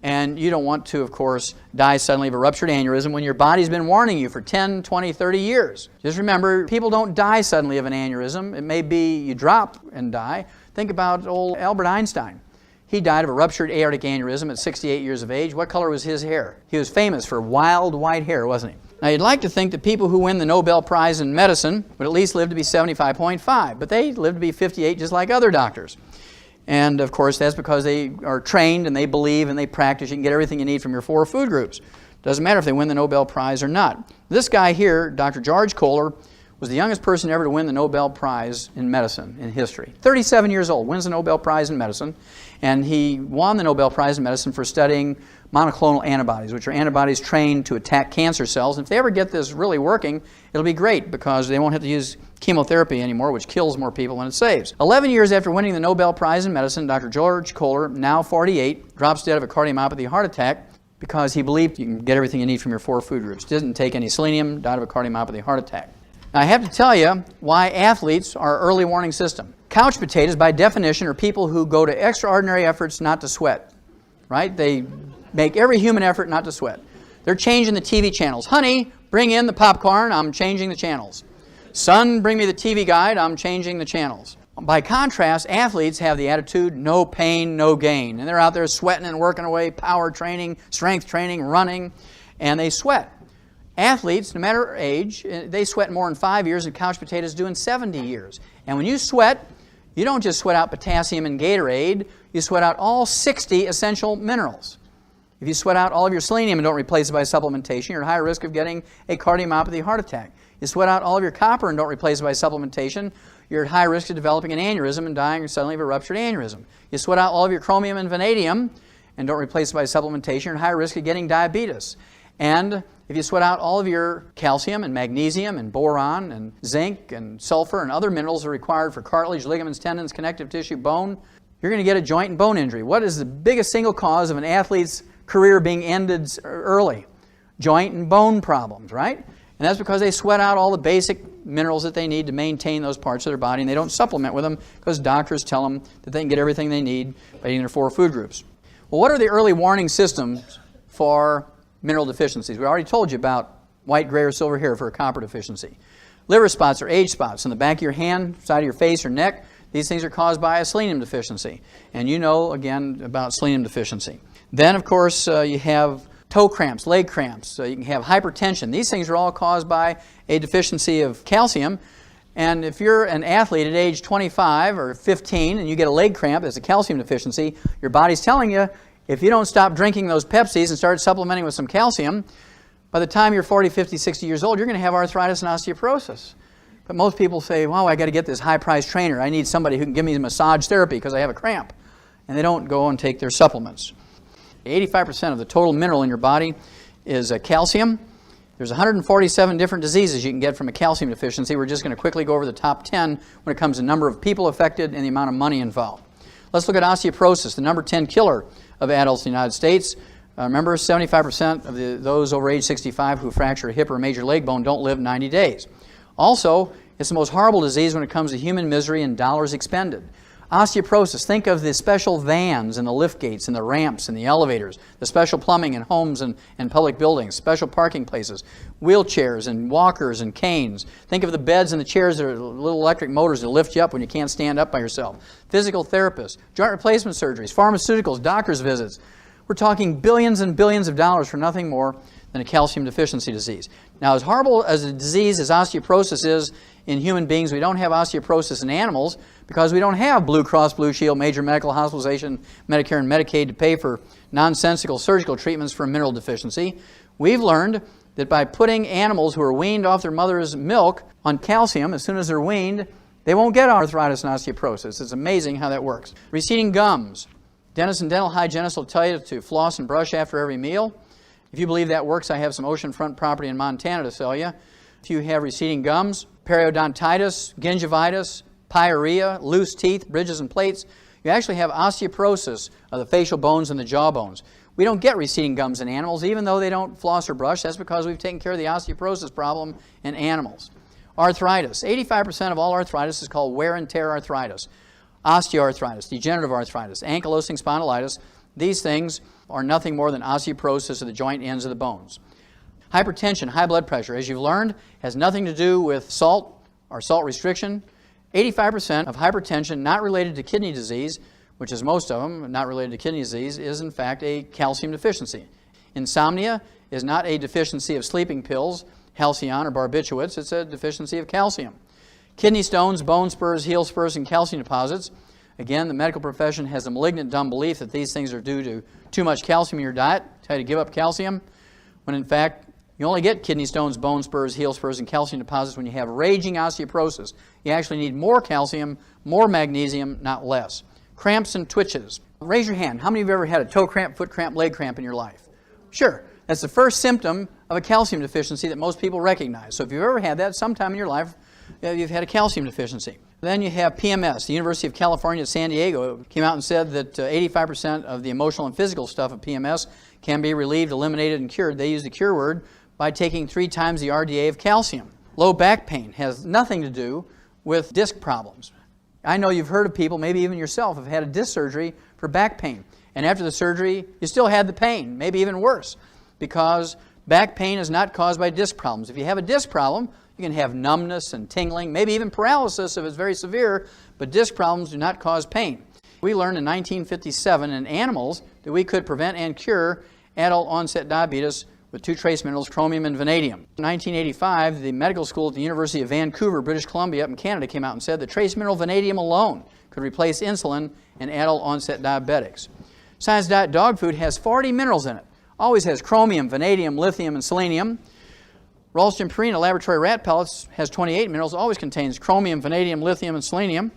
A: And you don't want to, of course, die suddenly of a ruptured aneurysm when your body's been warning you for 10, 20, 30 years. Just remember, people don't die suddenly of an aneurysm. It may be you drop and die. Think about old Albert Einstein. He died of a ruptured aortic aneurysm at 68 years of age. What color was his hair? He was famous for wild white hair, wasn't he? Now, you'd like to think that people who win the Nobel Prize in medicine would at least live to be 75.5, but they live to be 58 just like other doctors. And, of course, that's because they are trained and they believe and they practice. You can get everything you need from your 4 food groups. Doesn't matter if they win the Nobel Prize or not. This guy here, Dr. George Kohler, was the youngest person ever to win the Nobel Prize in medicine in history. 37 years old, wins the Nobel Prize in medicine, and he won the Nobel Prize in medicine for studying monoclonal antibodies, which are antibodies trained to attack cancer cells. And if they ever get this really working, it'll be great because they won't have to use chemotherapy anymore, which kills more people than it saves. 11 years after winning the Nobel Prize in medicine, Dr. George Kohler, now 48, drops dead of a cardiomyopathy heart attack because he believed you can get everything you need from your 4 food groups. Didn't take any selenium, died of a cardiomyopathy heart attack. Now, I have to tell you why athletes are early warning system. Couch potatoes, by definition, are people who go to extraordinary efforts not to sweat, right? They make every human effort not to sweat. They're changing the TV channels. Honey, bring in the popcorn, I'm changing the channels. Son, bring me the TV guide, I'm changing the channels. By contrast, athletes have the attitude, no pain, no gain. And they're out there sweating and working away, power training, strength training, running, and they sweat. Athletes, no matter age, they sweat more in 5 years than couch potatoes do in 70 years. And when you sweat, you don't just sweat out potassium and Gatorade, you sweat out all 60 essential minerals. If you sweat out all of your selenium and don't replace it by supplementation, you're at higher risk of getting a cardiomyopathy heart attack. You sweat out all of your copper and don't replace it by supplementation, you're at high risk of developing an aneurysm and dying suddenly of a ruptured aneurysm. You sweat out all of your chromium and vanadium and don't replace it by supplementation, you're at high risk of getting diabetes. And if you sweat out all of your calcium and magnesium and boron and zinc and sulfur and other minerals that are required for cartilage, ligaments, tendons, connective tissue, bone, you're going to get a joint and bone injury. What is the biggest single cause of an athlete's career being ended early? Joint and bone problems, right? And that's because they sweat out all the basic minerals that they need to maintain those parts of their body, and they don't supplement with them because doctors tell them that they can get everything they need by eating their 4 food groups. Well, what are the early warning systems for mineral deficiencies? We already told you about white, gray, or silver hair for a copper deficiency. Liver spots or age spots on the back of your hand, side of your face, or neck. These things are caused by a selenium deficiency. And you know, again, about selenium deficiency. Then, of course, you have toe cramps, leg cramps. You can have hypertension. These things are all caused by a deficiency of calcium. And if you're an athlete at age 25 or 15 and you get a leg cramp, it's a calcium deficiency, your body's telling you, if you don't stop drinking those Pepsis and start supplementing with some calcium, by the time you're 40, 50, 60 years old, you're going to have arthritis and osteoporosis. But most people say, well, I got to get this high-priced trainer. I need somebody who can give me massage therapy because I have a cramp. And they don't go and take their supplements. 85% of the total mineral in your body is calcium. There's 147 different diseases you can get from a calcium deficiency. We're just going to quickly go over the top 10 when it comes to number of people affected and the amount of money involved. Let's look at osteoporosis, the number 10 killer of adults in the United States. Remember, 75% of those over age 65 who fracture a hip or a major leg bone don't live 90 days. Also, it's the most horrible disease when it comes to human misery and dollars expended. Osteoporosis, think of the special vans and the lift gates and the ramps and the elevators, the special plumbing in homes and public buildings, special parking places, wheelchairs and walkers and canes. Think of the beds and the chairs that are little electric motors that lift you up when you can't stand up by yourself. Physical therapists, joint replacement surgeries, pharmaceuticals, doctor's visits. We're talking billions and billions of dollars for nothing more than a calcium deficiency disease. Now, as horrible as a disease as osteoporosis is in human beings, we don't have osteoporosis in animals because we don't have Blue Cross Blue Shield, major medical hospitalization, Medicare and Medicaid to pay for nonsensical surgical treatments for a mineral deficiency. We've learned that by putting animals who are weaned off their mother's milk on calcium, as soon as they're weaned, they won't get arthritis and osteoporosis. It's amazing how that works. Receding gums. Dentists and dental hygienists will tell you to floss and brush after every meal. If you believe that works, I have some oceanfront property in Montana to sell you. If you have receding gums, periodontitis, gingivitis, pyorrhea, loose teeth, bridges and plates, you actually have osteoporosis of the facial bones and the jaw bones. We don't get receding gums in animals, even though they don't floss or brush. That's because we've taken care of the osteoporosis problem in animals. Arthritis. 85% of all arthritis is called wear and tear arthritis. Osteoarthritis, degenerative arthritis, ankylosing spondylitis. These things are nothing more than osteoporosis of the joint ends of the bones. Hypertension, high blood pressure, as you've learned, has nothing to do with salt or salt restriction. 85% of hypertension not related to kidney disease, which is most of them, not related to kidney disease, is in fact a calcium deficiency. Insomnia is not a deficiency of sleeping pills, Halcion or barbiturates, it's a deficiency of calcium. Kidney stones, bone spurs, heel spurs, and calcium deposits. Again, the medical profession has a malignant dumb belief that these things are due to too much calcium in your diet, tell you to give up calcium, when in fact you only get kidney stones, bone spurs, heel spurs, and calcium deposits when you have raging osteoporosis. You actually need more calcium, more magnesium, not less. Cramps and twitches. Raise your hand. How many of you have ever had a toe cramp, foot cramp, leg cramp in your life? Sure. That's the first symptom of a calcium deficiency that most people recognize. So if you've ever had that sometime in your life, you've had a calcium deficiency. Then you have PMS. The University of California at San Diego came out and said that 85% of the emotional and physical stuff of PMS can be relieved, eliminated, and cured. They use the cure word by taking 3 times the RDA of calcium. Low back pain has nothing to do with disc problems. I know you've heard of people, maybe even yourself, have had a disc surgery for back pain. And after the surgery, you still had the pain, maybe even worse, because back pain is not caused by disc problems. If you have a disc problem, you can have numbness and tingling, maybe even paralysis if it's very severe, but disc problems do not cause pain. We learned in 1957 in animals that we could prevent and cure adult onset diabetes with 2 trace minerals, chromium and vanadium. In 1985, the medical school at the University of Vancouver, British Columbia, up in Canada, came out and said that trace mineral vanadium alone could replace insulin in adult onset diabetics. Science Diet dog food has 40 minerals in it. Always has chromium, vanadium, lithium, and selenium. Ralston Purina laboratory rat pellets has 28 minerals. Always contains chromium, vanadium, lithium, and selenium.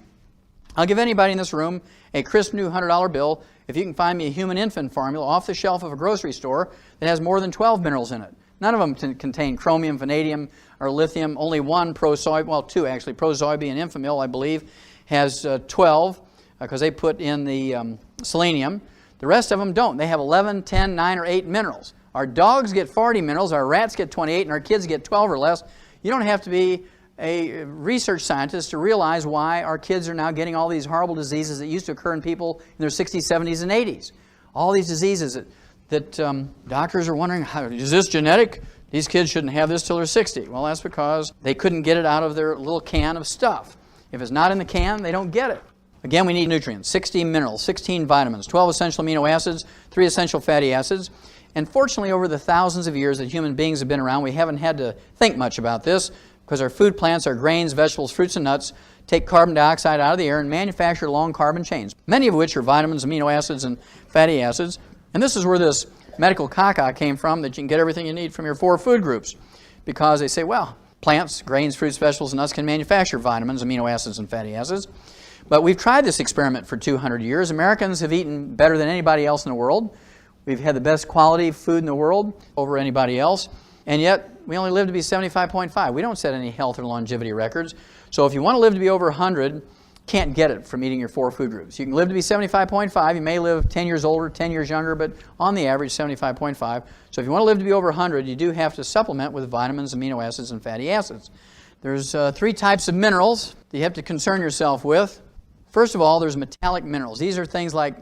A: I'll give anybody in this room a crisp new $100 bill if you can find me a human infant formula off the shelf of a grocery store that has more than 12 minerals in it. None of them contain chromium, vanadium, or lithium. Only one, well, 2 actually, Prozoibe and Infamil, I believe, has 12 because they put in the selenium. The rest of them don't. They have 11, 10, 9, or 8 minerals. Our dogs get 40 minerals, our rats get 28, and our kids get 12 or less. You don't have to be a research scientist to realize why our kids are now getting all these horrible diseases that used to occur in people in their 60s, 70s, and 80s. All these diseases that doctors are wondering, is this genetic? These kids shouldn't have this till they're 60. Well, that's because they couldn't get it out of their little can of stuff. If it's not in the can, they don't get it. Again, we need nutrients, 16 minerals, 16 vitamins, 12 essential amino acids, 3 essential fatty acids. And fortunately, over the thousands of years that human beings have been around, we haven't had to think much about this because our food plants, our grains, vegetables, fruits, and nuts take carbon dioxide out of the air and manufacture long carbon chains, many of which are vitamins, amino acids, and fatty acids. And this is where this medical caca came from, that you can get everything you need from your 4 food groups. Because they say, well, plants, grains, fruits, vegetables, and nuts can manufacture vitamins, amino acids, and fatty acids. But we've tried this experiment for 200 years. Americans have eaten better than anybody else in the world. We've had the best quality food in the world over anybody else. And yet, we only live to be 75.5. We don't set any health or longevity records. So if you want to live to be over 100, can't get it from eating your 4 food groups. You can live to be 75.5. You may live 10 years older, 10 years younger, but on the average, 75.5. So if you want to live to be over 100, you do have to supplement with vitamins, amino acids, and fatty acids. There's 3 types of minerals that you have to concern yourself with. First of all, there's metallic minerals. These are things like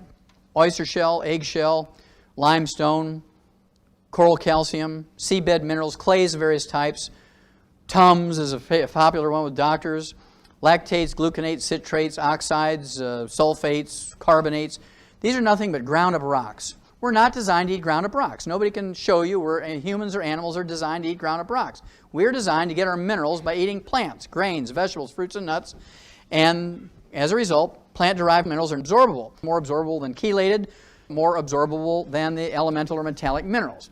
A: oyster shell, eggshell, limestone, coral calcium, seabed minerals, clays of various types. Tums is a popular one with doctors. Lactates, gluconates, citrates, oxides, sulfates, carbonates. These are nothing but ground-up rocks. We're not designed to eat ground-up rocks. Nobody can show you where humans or animals are designed to eat ground-up rocks. We're designed to get our minerals by eating plants, grains, vegetables, fruits, and nuts. And as a result, plant-derived minerals are absorbable, more absorbable than chelated, more absorbable than the elemental or metallic minerals.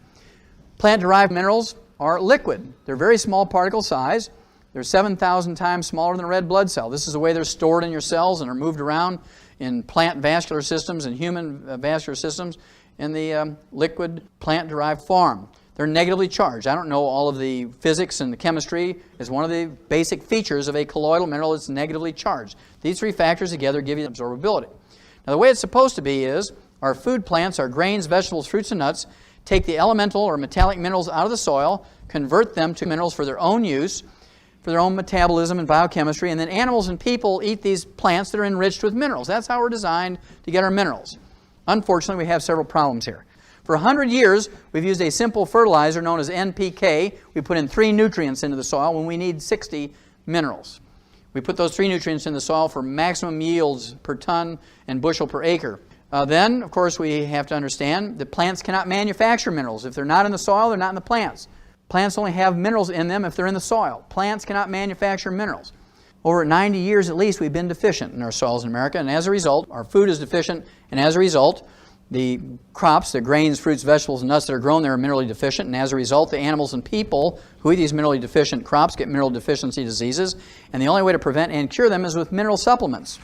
A: Plant-derived minerals are liquid. They're very small particle size. They're 7,000 times smaller than a red blood cell. This is the way they're stored in your cells and are moved around in plant vascular systems and human vascular systems in the liquid plant-derived form. They're negatively charged. I don't know all of the physics and the chemistry. It's one of the basic features of a colloidal mineral. It's negatively charged. These 3 factors together give you absorbability. Now, the way it's supposed to be is our food plants, our grains, vegetables, fruits, and nuts, take the elemental or metallic minerals out of the soil, convert them to minerals for their own use, for their own metabolism and biochemistry, and then animals and people eat these plants that are enriched with minerals. That's how we're designed to get our minerals. Unfortunately, we have several problems here. For 100 years, we've used a simple fertilizer known as NPK. We put in 3 nutrients into the soil when we need 60 minerals. We put those 3 nutrients in the soil for maximum yields per ton and bushel per acre. Then, of course, we have to understand that plants cannot manufacture minerals. If they're not in the soil, they're not in the plants. Plants only have minerals in them if they're in the soil. Plants cannot manufacture minerals. Over 90 years at least, we've been deficient in our soils in America, and as a result, our food is deficient, and as a result, the crops, the grains, fruits, vegetables, and nuts that are grown there are minerally deficient, and as a result, the animals and people who eat these minerally deficient crops get mineral deficiency diseases, and the only way to prevent and cure them is with mineral supplements.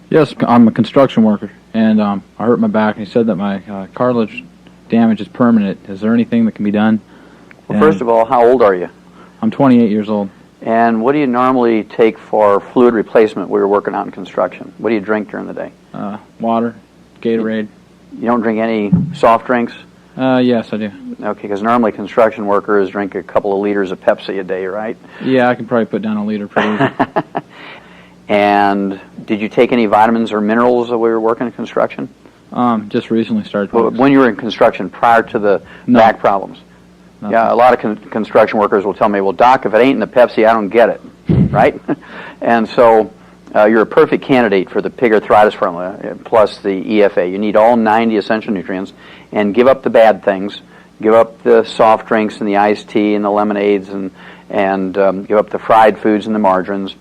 B: Yes, I'm a construction worker, and I hurt my back, and he said that my cartilage damage is permanent. Is there anything that can be done?
A: Well, first of all, how old are you?
B: I'm 28 years old.
A: And what do you normally take for fluid replacement when you're working out in construction? What do you drink during the day?
B: Water, Gatorade.
A: You don't drink any soft drinks?
B: Yes, I do.
A: Okay, because normally construction workers drink a couple of liters of Pepsi a day, right?
B: Yeah, I can probably put down a liter pretty easy.
A: And did you take any vitamins or minerals while we were working in construction?
B: Just recently started.
A: Well, when you were in construction, prior to the back problems?
B: Nothing.
A: Yeah, a lot of construction workers will tell me, well, Doc, if it ain't in the Pepsi, I don't get it, right? And so you're a perfect candidate for the pig arthritis formula plus the EFA. You need all 90 essential nutrients, and give up the bad things. Give up the soft drinks and the iced tea and the lemonades, and give up the fried foods and the margarines.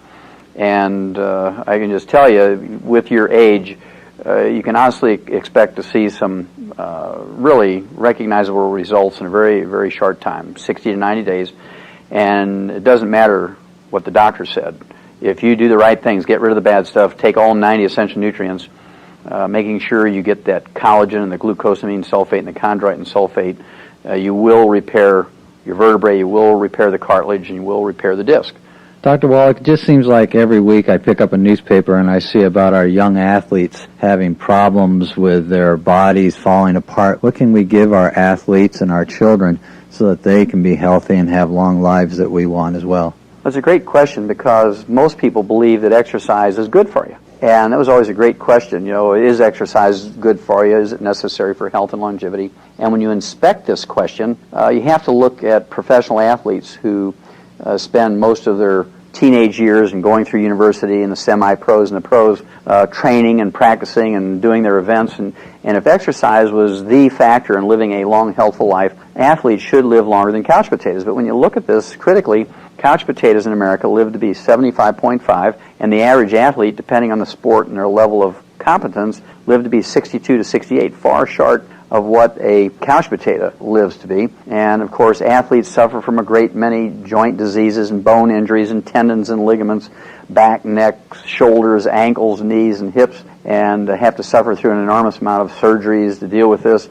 A: And I can just tell you, with your age, you can honestly expect to see some really recognizable results in a very, very short time, 60 to 90 days. And it doesn't matter what the doctor said. If you do the right things, get rid of the bad stuff, take all 90 essential nutrients, making sure you get that collagen and the glucosamine sulfate and the chondroitin sulfate, you will repair your vertebrae, you will repair the cartilage, and you will repair the disc.
C: Dr. Wallach, it just seems like every week I pick up a newspaper and I see about our young athletes having problems with their bodies falling apart. What can we give our athletes and our children so that they can be healthy and have long lives that we want as well?
A: That's a great question, because most people believe that exercise is good for you. And that was always a great question. You know, is exercise good for you? Is it necessary for health and longevity? And when you inspect this question, you have to look at professional athletes who spend most of their teenage years and going through university and the semi-pros and the pros training and practicing and doing their events. And if exercise was the factor in living a long, healthful life, athletes should live longer than couch potatoes. But when you look at this critically, couch potatoes in America live to be 75.5, and the average athlete, depending on the sport and their level of competence, live to be 62 to 68, far short of what a couch potato lives to be. And of course, athletes suffer from a great many joint diseases and bone injuries and tendons and ligaments, back, neck, shoulders, ankles, knees, and hips, and have to suffer through an enormous amount of surgeries to deal with this.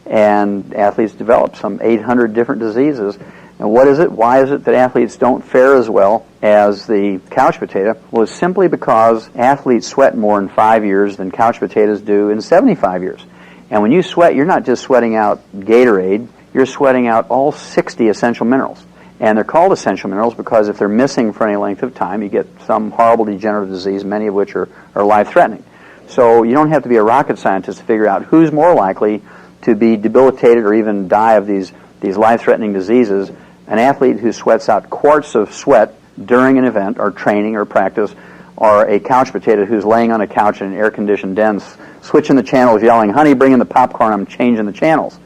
A: And athletes develop some 800 different diseases. And what is it? Why is it that athletes don't fare as well as the couch potato? Well, it's simply because athletes sweat more in 5 years than couch potatoes do in 75 years. And when you sweat, you're not just sweating out Gatorade, you're sweating out all 60 essential minerals. And they're called essential minerals because if they're missing for any length of time, you get some horrible degenerative disease, many of which are life-threatening. So you don't have to be a rocket scientist to figure out who's more likely to be debilitated or even die of these life-threatening diseases. An athlete who sweats out quarts of sweat during an event or training or practice, or a couch potato who's laying on a couch in an air-conditioned den, switching the channels, yelling, "Honey, bring in the popcorn, I'm changing the channels."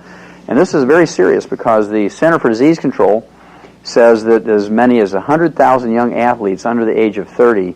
A: And this is very serious because the Center for Disease Control says that as many as 100,000 young athletes under the age of 30,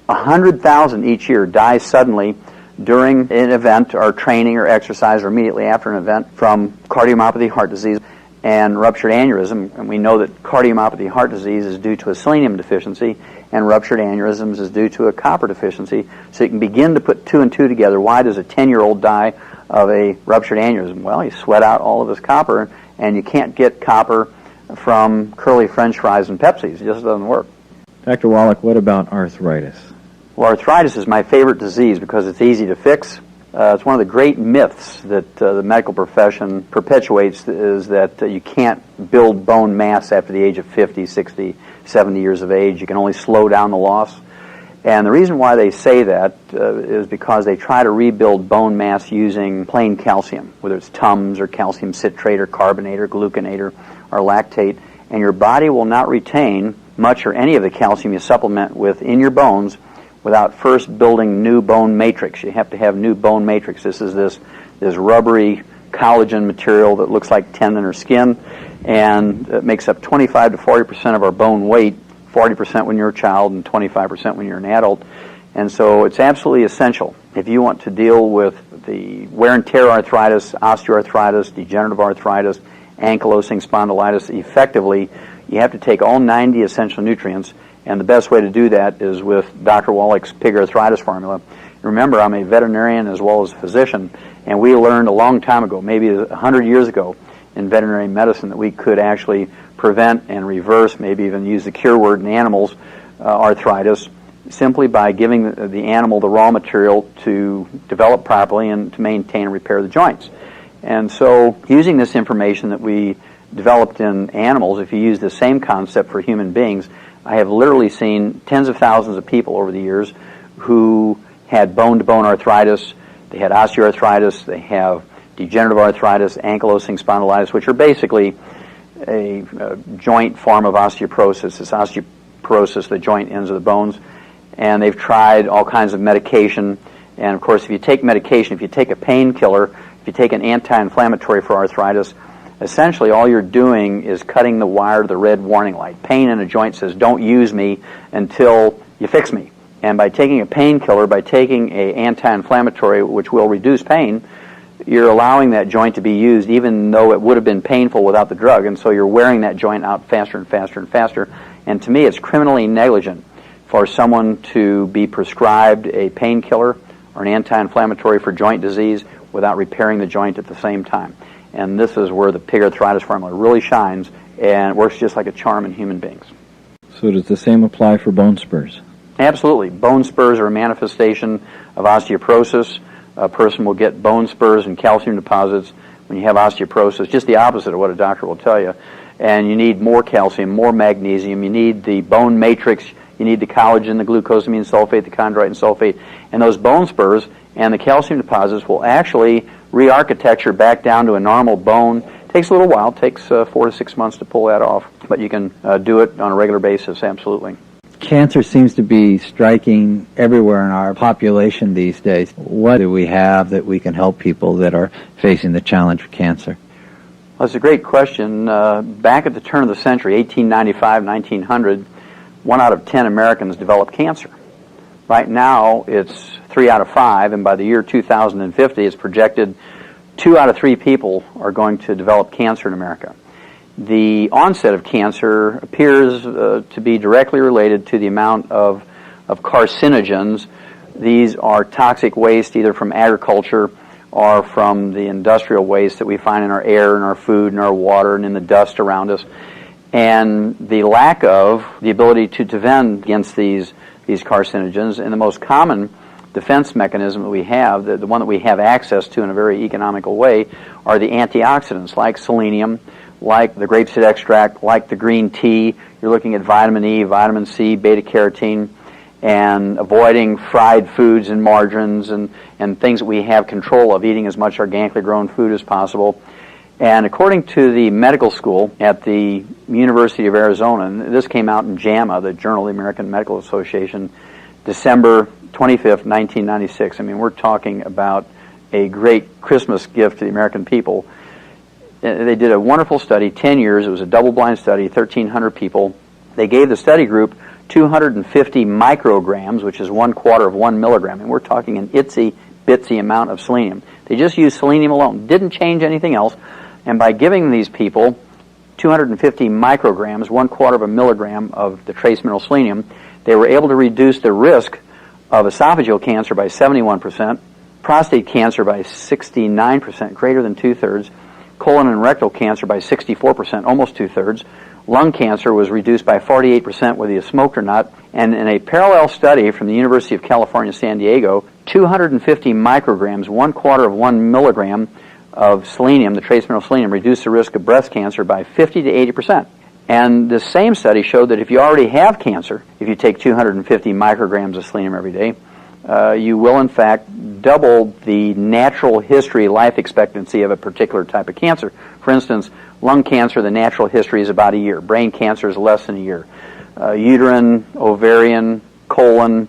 A: 100,000 each year die suddenly during an event or training or exercise or immediately after an event from cardiomyopathy, heart disease, and ruptured aneurysm. And we know that cardiomyopathy, heart disease, is due to a selenium deficiency, and ruptured aneurysms is due to a copper deficiency. So you can begin to put two and two together. Why does a 10-year-old die of a ruptured aneurysm? Well, he sweat out all of his copper, and you can't get copper from curly French fries and Pepsis. It just doesn't work.
C: Dr. Wallach, what about arthritis?
A: Well, arthritis is my favorite disease because it's easy to fix. It's one of the great myths that the medical profession perpetuates, is that you can't build bone mass after the age of 50, 60, 70 years of age. You can only slow down the loss. And the reason why they say that is because they try to rebuild bone mass using plain calcium, whether it's Tums or calcium citrate or carbonate or gluconate or lactate, and your body will not retain much or any of the calcium you supplement with in your bones without first building new bone matrix. You have to have new bone matrix. This is this rubbery collagen material that looks like tendon or skin, and it makes up 25 to 40% of our bone weight, 40% when you're a child and 25% when you're an adult. And so it's absolutely essential if you want to deal with the wear and tear arthritis, osteoarthritis, degenerative arthritis, ankylosing spondylitis effectively. You have to take all 90 essential nutrients, and the best way to do that is with Dr. Wallach's pig arthritis formula. Remember, I'm a veterinarian as well as a physician, and we learned a long time ago, maybe 100 years ago, in veterinary medicine that we could actually prevent and reverse, maybe even use the cure word in animals, arthritis, simply by giving the animal the raw material to develop properly and to maintain and repair the joints. And so using this information that we developed in animals, if you use the same concept for human beings, I have literally seen tens of thousands of people over the years who had bone-to-bone arthritis, they had osteoarthritis, they have degenerative arthritis, ankylosing spondylitis, which are basically a joint form of osteoporosis. It's osteoporosis, the joint ends of the bones, and they've tried all kinds of medication. And of course, if you take medication, if you take a painkiller, if you take an anti-inflammatory for arthritis, essentially all you're doing is cutting the wire to the red warning light. Pain in a joint says, don't use me until you fix me. And by taking a painkiller, by taking an anti-inflammatory, which will reduce pain, you're allowing that joint to be used even though it would have been painful without the drug. And so you're wearing that joint out faster and faster and faster. And to me, it's criminally negligent for someone to be prescribed a painkiller or an anti-inflammatory for joint disease without repairing the joint at the same time. And this is where the pig arthritis formula really shines, and it works just like a charm in human beings.
B: So does the same apply for bone spurs?
A: Absolutely. Bone spurs are a manifestation of osteoporosis. A person will get bone spurs and calcium deposits when you have osteoporosis, just the opposite of what a doctor will tell you. And you need more calcium, more magnesium, you need the bone matrix, you need the collagen, the glucosamine sulfate, the chondroitin sulfate, and those bone spurs and the calcium deposits will actually re-architecture back down to a normal bone. It takes a little while, it takes 4 to 6 months to pull that off, but you can do it on a regular basis, absolutely.
C: Cancer seems to be striking everywhere in our population these days. What do we have that we can help people that are facing the challenge of cancer?
A: Well, that's a great question. Back at the turn of the century, 1895, 1900, 1 out of 10 Americans developed cancer. Right now, it's 3 out of 5, and by the year 2050, it's projected 2 out of 3 people are going to develop cancer in America. The onset of cancer appears to be directly related to the amount of carcinogens. These are toxic waste either from agriculture or from the industrial waste that we find in our air and our food and our water and in the dust around us. And the lack of the ability to defend against these carcinogens, and the most common defense mechanism that we have, the one that we have access to in a very economical way, are the antioxidants like selenium, like the grapeseed extract, like the green tea. You're looking at vitamin E, vitamin C, beta-carotene, and avoiding fried foods and margarines and things that we have control of, eating as much organically grown food as possible. And according to the medical school at the University of Arizona, and this came out in JAMA, the Journal of the American Medical Association, December 25th, 1996. I mean, we're talking about a great Christmas gift to the American people. They did a wonderful study, 10 years. It was a double-blind study, 1,300 people. They gave the study group 250 micrograms, which is 1/4 of 1 milligram. And we're talking an itsy-bitsy amount of selenium. They just used selenium alone. Didn't change anything else. And by giving these people 250 micrograms, 1/4 of a milligram of the trace mineral selenium, they were able to reduce the risk of esophageal cancer by 71%, prostate cancer by 69%, greater than 2/3, colon and rectal cancer by 64%, almost 2/3. Lung cancer was reduced by 48% whether you smoked or not. And in a parallel study from the University of California, San Diego, 250 micrograms, 1/4 of 1 milligram of selenium, the trace mineral selenium, reduced the risk of breast cancer by 50 to 80%. And the same study showed that if you already have cancer, if you take 250 micrograms of selenium every day, you will in fact double the natural history life expectancy of a particular type of cancer. For instance, lung cancer, the natural history is about a year. Brain cancer is less than a year. Uterine, ovarian, colon,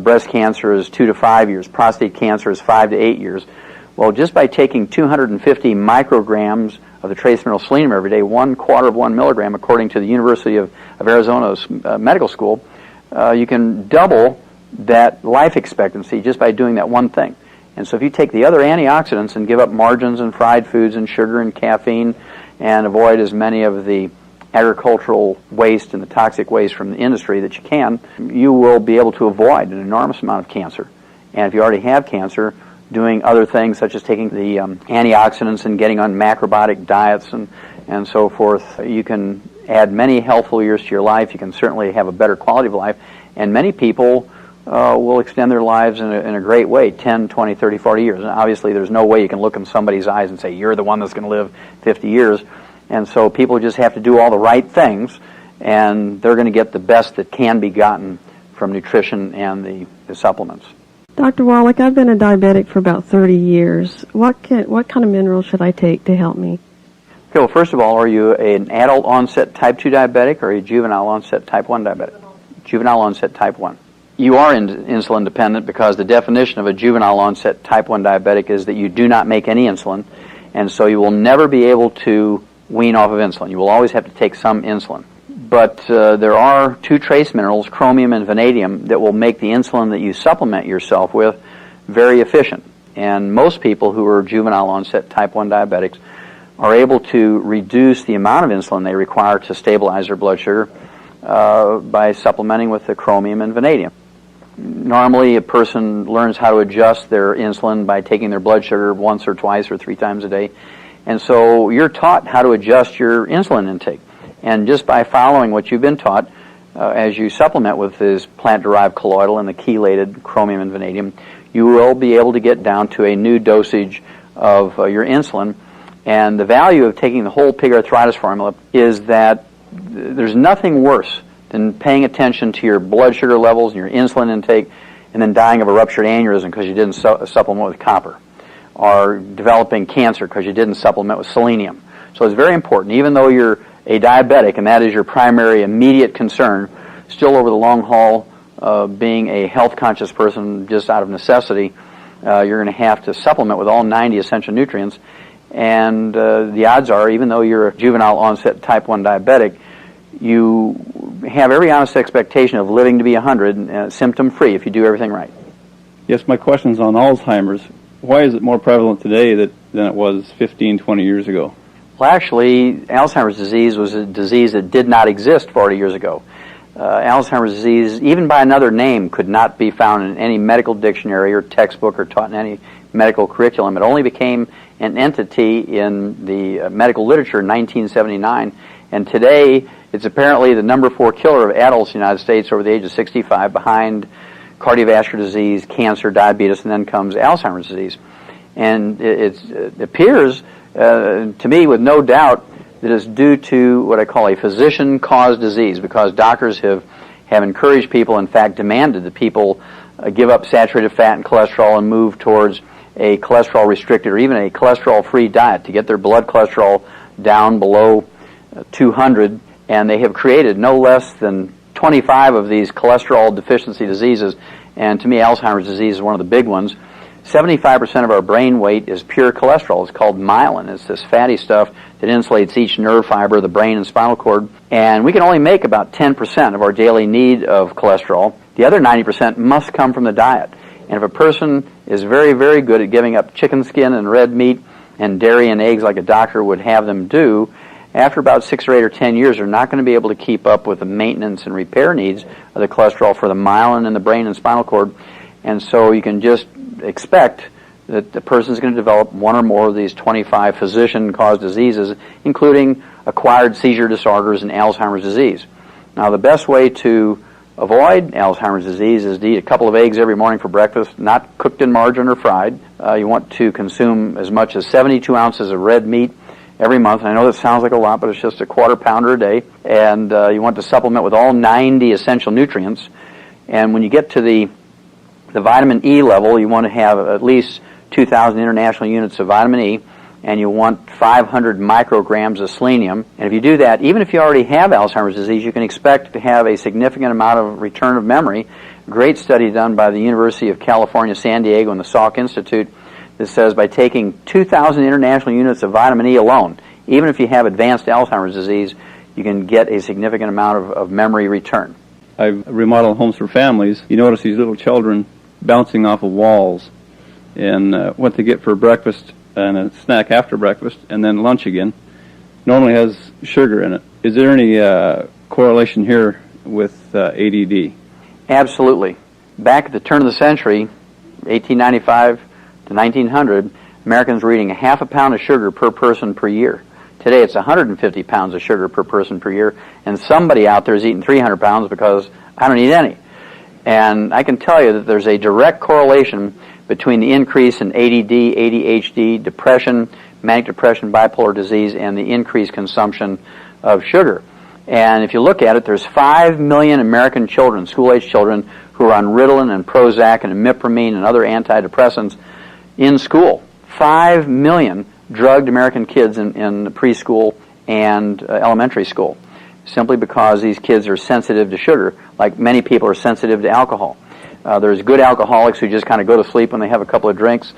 A: breast cancer is 2 to 5 years. Prostate cancer is 5 to 8 years. Well, just by taking 250 micrograms of the trace mineral selenium every day, 1/4 of 1 milligram, according to the University of Arizona's medical school, you can double that life expectancy just by doing that one thing. And so if you take the other antioxidants and give up margarines and fried foods and sugar and caffeine and avoid as many of the agricultural waste and the toxic waste from the industry that you can, you will be able to avoid an enormous amount of cancer. And if you already have cancer, doing other things such as taking the antioxidants and getting on macrobiotic diets and so forth, you can add many healthful years to your life. You can certainly have a better quality of life. And many people will extend their lives in a great way, 10, 20, 30, 40 years. And obviously there's no way you can look in somebody's eyes and say, you're the one that's going to live 50 years. And so people just have to do all the right things, and they're going to get the best that can be gotten from nutrition and the supplements.
D: Dr. Wallach, I've been a diabetic for about 30 years. What kind of minerals should I take to help me?
A: Okay, well, first of all, are you an adult onset type 2 diabetic or are you juvenile onset type 1 diabetic? Juvenile onset type 1. You are insulin dependent because the definition of a juvenile onset type 1 diabetic is that you do not make any insulin, and so you will never be able to wean off of insulin. You will always have to take some insulin. But there are 2 trace minerals, chromium and vanadium, that will make the insulin that you supplement yourself with very efficient. And most people who are juvenile onset type 1 diabetics are able to reduce the amount of insulin they require to stabilize their blood sugar by supplementing with the chromium and vanadium. Normally, a person learns how to adjust their insulin by taking their blood sugar once or twice or 3 times a day. And so you're taught how to adjust your insulin intake. And just by following what you've been taught, as you supplement with this plant-derived colloidal and the chelated chromium and vanadium, you will be able to get down to a new dosage of your insulin. And the value of taking the whole pig arthritis formula is that there's nothing worse than paying attention to your blood sugar levels and your insulin intake and then dying of a ruptured aneurysm because you didn't supplement with copper, or developing cancer because you didn't supplement with selenium. So it's very important, even though you're a diabetic and that is your primary immediate concern, still over the long haul, being a health conscious person just out of necessity, you're going to have to supplement with all 90 essential nutrients. And the odds are, even though you're a juvenile onset type 1 diabetic, you have every honest expectation of living to be 100 symptom free if you do everything right.
E: Yes, my question's on Alzheimer's. Why is it more prevalent today than it was 15, 20 years ago?
A: Well, actually, Alzheimer's disease was a disease that did not exist 40 years ago. Alzheimer's disease, even by another name, could not be found in any medical dictionary or textbook or taught in any medical curriculum. It only became an entity in the medical literature in 1979, and today it's apparently the number 4 killer of adults in the United States over the age of 65, behind cardiovascular disease, cancer, diabetes, and then comes Alzheimer's disease. And it appears to me with no doubt that it's due to what I call a physician-caused disease, because doctors have encouraged people, in fact demanded that people give up saturated fat and cholesterol and move towards a cholesterol-restricted or even a cholesterol-free diet to get their blood cholesterol down below 200, and they have created no less than 25 of these cholesterol deficiency diseases, and to me Alzheimer's disease is one of the big ones. 75% of our brain weight is pure cholesterol. It's called myelin. It's this fatty stuff that insulates each nerve fiber of the brain and spinal cord. And we can only make about 10% of our daily need of cholesterol. The other 90% must come from the diet. And if a person is very, very good at giving up chicken skin and red meat and dairy and eggs like a doctor would have them do, after about 6 or 8 or 10 years, they're not going to be able to keep up with the maintenance and repair needs of the cholesterol for the myelin in the brain and spinal cord. And so you can just expect that the person is going to develop one or more of these 25 physician-caused diseases, including acquired seizure disorders and Alzheimer's disease. Now, the best way to avoid Alzheimer's disease is to eat a couple of eggs every morning for breakfast, not cooked in margarine or fried. You want to consume as much as 72 ounces of red meat every month. And I know that sounds like a lot, but it's just a quarter pounder a day. And you want to supplement with all 90 essential nutrients. And when you get to the vitamin E level, you want to have at least 2,000 international units of vitamin E, and you want 500 micrograms of selenium. And if you do that, even if you already have Alzheimer's disease, you can expect to have a significant amount of return of memory. Great study done by the University of California, San Diego, and the Salk Institute that says by taking 2,000 international units of vitamin E alone, even if you have advanced Alzheimer's disease, you can get a significant amount of memory return.
E: I've remodeled homes for families. You notice these little children bouncing off of walls, and what they get for breakfast and a snack after breakfast, and then lunch again, normally has sugar in it. Is there any correlation here with ADD?
A: Absolutely. Back at the turn of the century, 1895 to 1900, Americans were eating a half a pound of sugar per person per year. Today it's 150 pounds of sugar per person per year, and somebody out there is eating 300 pounds because I don't eat any. And I can tell you that there's a direct correlation between the increase in ADD, ADHD, depression, manic depression, bipolar disease, and the increased consumption of sugar. And if you look at it, there's 5 million American children, school-age children, who are on Ritalin and Prozac and imipramine and other antidepressants in school. 5 million drugged American kids in preschool and elementary school, simply because these kids are sensitive to sugar, like many people are sensitive to alcohol. There's good alcoholics who just kind of go to sleep when they have a couple of drinks.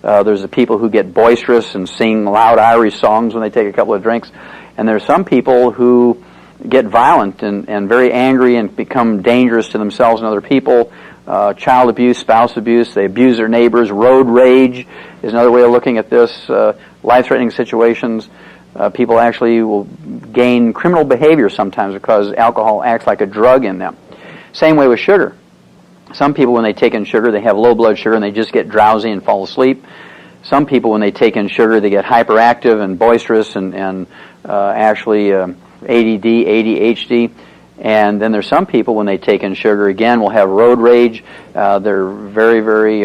A: There's the people who get boisterous and sing loud Irish songs when they take a couple of drinks. And there's some people who get violent and very angry and become dangerous to themselves and other people. Child abuse, spouse abuse, they abuse their neighbors. Road rage is another way of looking at this. Life-threatening situations. People actually will gain criminal behavior sometimes because alcohol acts like a drug in them. Same way with sugar. Some people, when they take in sugar, they have low blood sugar and they just get drowsy and fall asleep. Some people, when they take in sugar, they get hyperactive and boisterous and actually ADD, ADHD. And then there's some people, when they take in sugar, again, will have road rage. They're very, very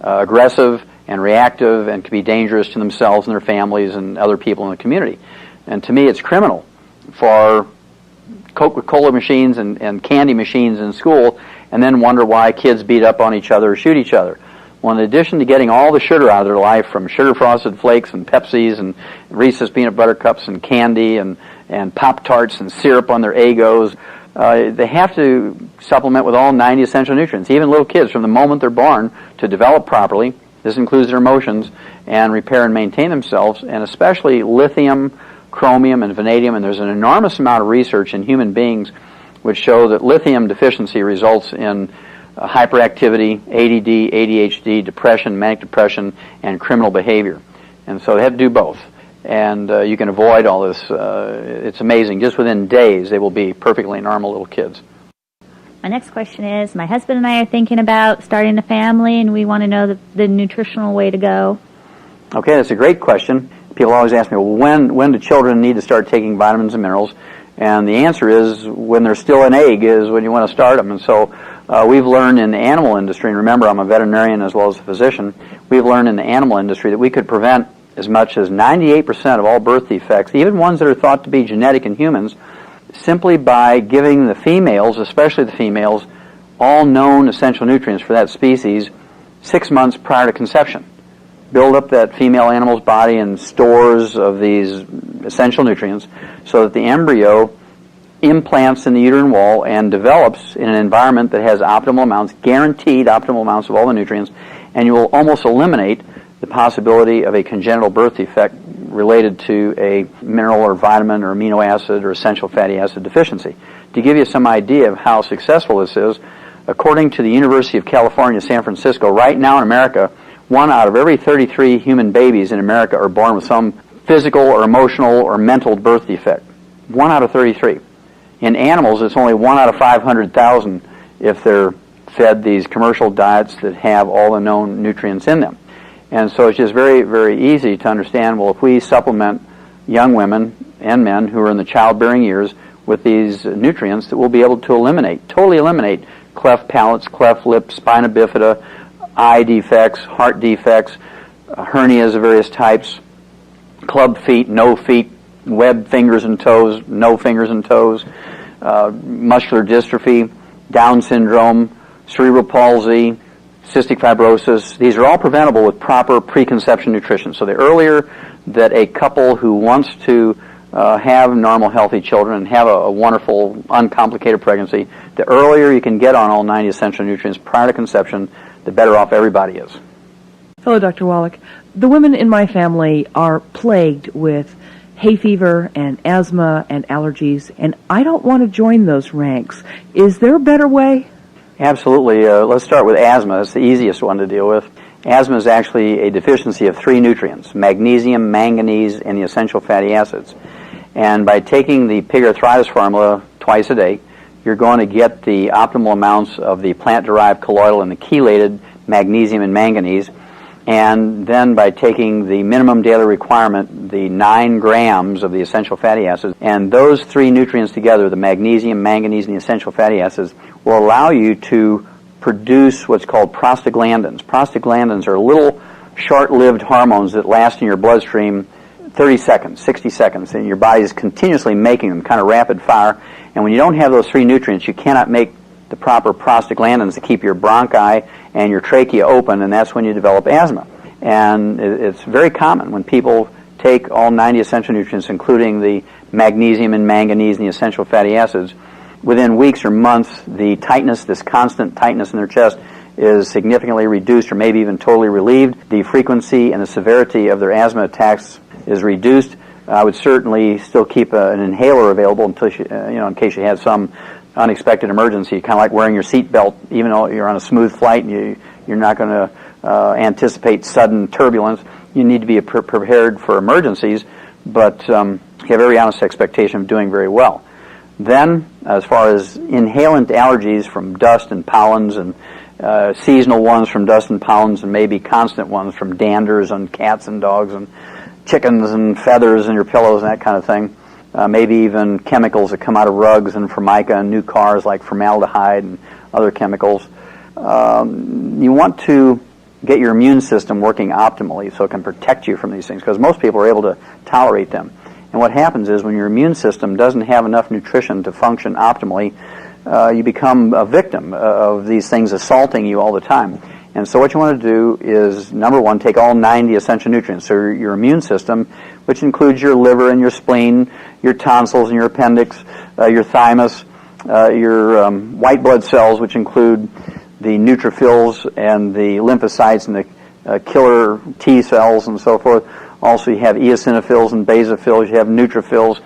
A: aggressive and reactive and can be dangerous to themselves and their families and other people in the community. And to me, it's criminal for Coca-Cola machines and candy machines in school and then wonder why kids beat up on each other or shoot each other. Well, in addition to getting all the sugar out of their life from sugar frosted flakes and Pepsis and Reese's peanut butter cups and candy and Pop-Tarts and syrup on their Eggos, they have to supplement with all 90 essential nutrients. Even little kids, from the moment they're born, to develop properly, this includes their emotions, and repair and maintain themselves, and especially lithium, chromium, and vanadium. And there's an enormous amount of research in human beings which show that lithium deficiency results in hyperactivity, ADD, ADHD, depression, manic depression, and criminal behavior. And so they have to do both. And you can avoid all this. It's amazing. Just within days, they will be perfectly normal little kids.
F: My next question is, my husband and I are thinking about starting a family, and we want to know the nutritional way to go.
A: Okay, that's a great question. People always ask me, well, when do children need to start taking vitamins and minerals? And the answer is, when they're still an egg is when you want to start them. And so we've learned in the animal industry, and remember I'm a veterinarian as well as a physician, we've learned in the animal industry that we could prevent as much as 98% of all birth defects, even ones that are thought to be genetic in humans, simply by giving the females, especially the females, all known essential nutrients for that species 6 months prior to conception. Build up that female animal's body in stores of these essential nutrients so that the embryo implants in the uterine wall and develops in an environment that has optimal amounts, guaranteed optimal amounts of all the nutrients, and you will almost eliminate the possibility of a congenital birth defect related to a mineral or vitamin or amino acid or essential fatty acid deficiency. To give you some idea of how successful this is, according to the University of California, San Francisco, right now in America, 1 out of every 33 human babies in America are born with some physical or emotional or mental birth defect. 1 out of 33. In animals, it's only 1 out of 500,000 if they're fed these commercial diets that have all the known nutrients in them. And so it's just very, very easy to understand, well, if we supplement young women and men who are in the childbearing years with these nutrients, that we'll be able to totally eliminate cleft palates, cleft lips, spina bifida, eye defects, heart defects, hernias of various types, club feet, no feet, web fingers and toes, no fingers and toes, muscular dystrophy, Down syndrome, cerebral palsy, cystic fibrosis. These are all preventable with proper preconception nutrition. So the earlier that a couple who wants to have normal, healthy children and have a wonderful, uncomplicated pregnancy, the earlier you can get on all 90 essential nutrients prior to conception, the better off everybody is.
G: Hello, Dr. Wallach. The women in my family are plagued with hay fever and asthma and allergies, and I don't want to join those ranks. Is there a better way?
A: Absolutely. Let's start with asthma. It's the easiest one to deal with. Asthma is actually a deficiency of 3 nutrients, magnesium, manganese, and the essential fatty acids. And by taking the pig arthritis formula twice a day, you're going to get the optimal amounts of the plant-derived colloidal and the chelated magnesium and manganese. And then by taking the minimum daily requirement, the 9 grams of the essential fatty acids, and those 3 nutrients together, the magnesium, manganese, and the essential fatty acids, will allow you to produce what's called prostaglandins. Prostaglandins are little short-lived hormones that last in your bloodstream 30 seconds, 60 seconds, and your body is continuously making them, kind of rapid fire. And when you don't have those 3 nutrients, you cannot make the proper prostaglandins to keep your bronchi and your trachea open, and that's when you develop asthma. And it's very common when people take all 90 essential nutrients, including the magnesium and manganese and the essential fatty acids, within weeks or months, the tightness, this constant tightness in their chest, is significantly reduced or maybe even totally relieved. The frequency and the severity of their asthma attacks is reduced. I would certainly still keep an inhaler available until in case you had some unexpected emergency, kind of like wearing your seatbelt, even though you're on a smooth flight and you're not going to anticipate sudden turbulence. You need to be prepared for emergencies, but you have every honest expectation of doing very well. Then, as far as inhalant allergies from dust and pollens, and seasonal ones from dust and pollens, and maybe constant ones from danders on cats and dogs and chickens and feathers in your pillows and that kind of thing, maybe even chemicals that come out of rugs and formica and new cars like formaldehyde and other chemicals. You want to get your immune system working optimally so it can protect you from these things, because most people are able to tolerate them. And what happens is when your immune system doesn't have enough nutrition to function optimally, you become a victim of these things assaulting you all the time. And so what you want to do is, number one, take all 90 essential nutrients. So your immune system, which includes your liver and your spleen, your tonsils and your appendix, your thymus, your white blood cells, which include the neutrophils and the lymphocytes and the killer T cells and so forth. Also, you have eosinophils and basophils. You have neutrophils.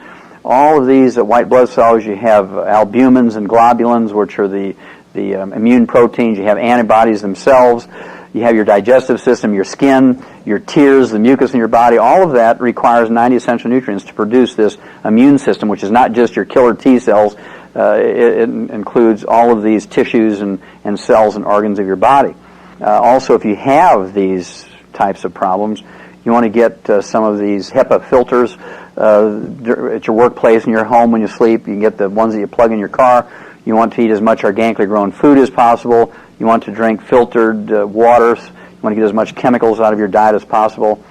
A: All of these white blood cells, you have albumins and globulins, which are the immune proteins. You have antibodies themselves. You have your digestive system, your skin, your tears, the mucus in your body. All of that requires 90 essential nutrients to produce this immune system, which is not just your killer T cells. It includes all of these tissues and cells and organs of your body. Also, if you have these types of problems, you want to get some of these HEPA filters at your workplace, in your home when you sleep. You can get the ones that you plug in your car. You want to eat as much organically grown food as possible. You want to drink filtered waters. You want to get as much chemicals out of your diet as possible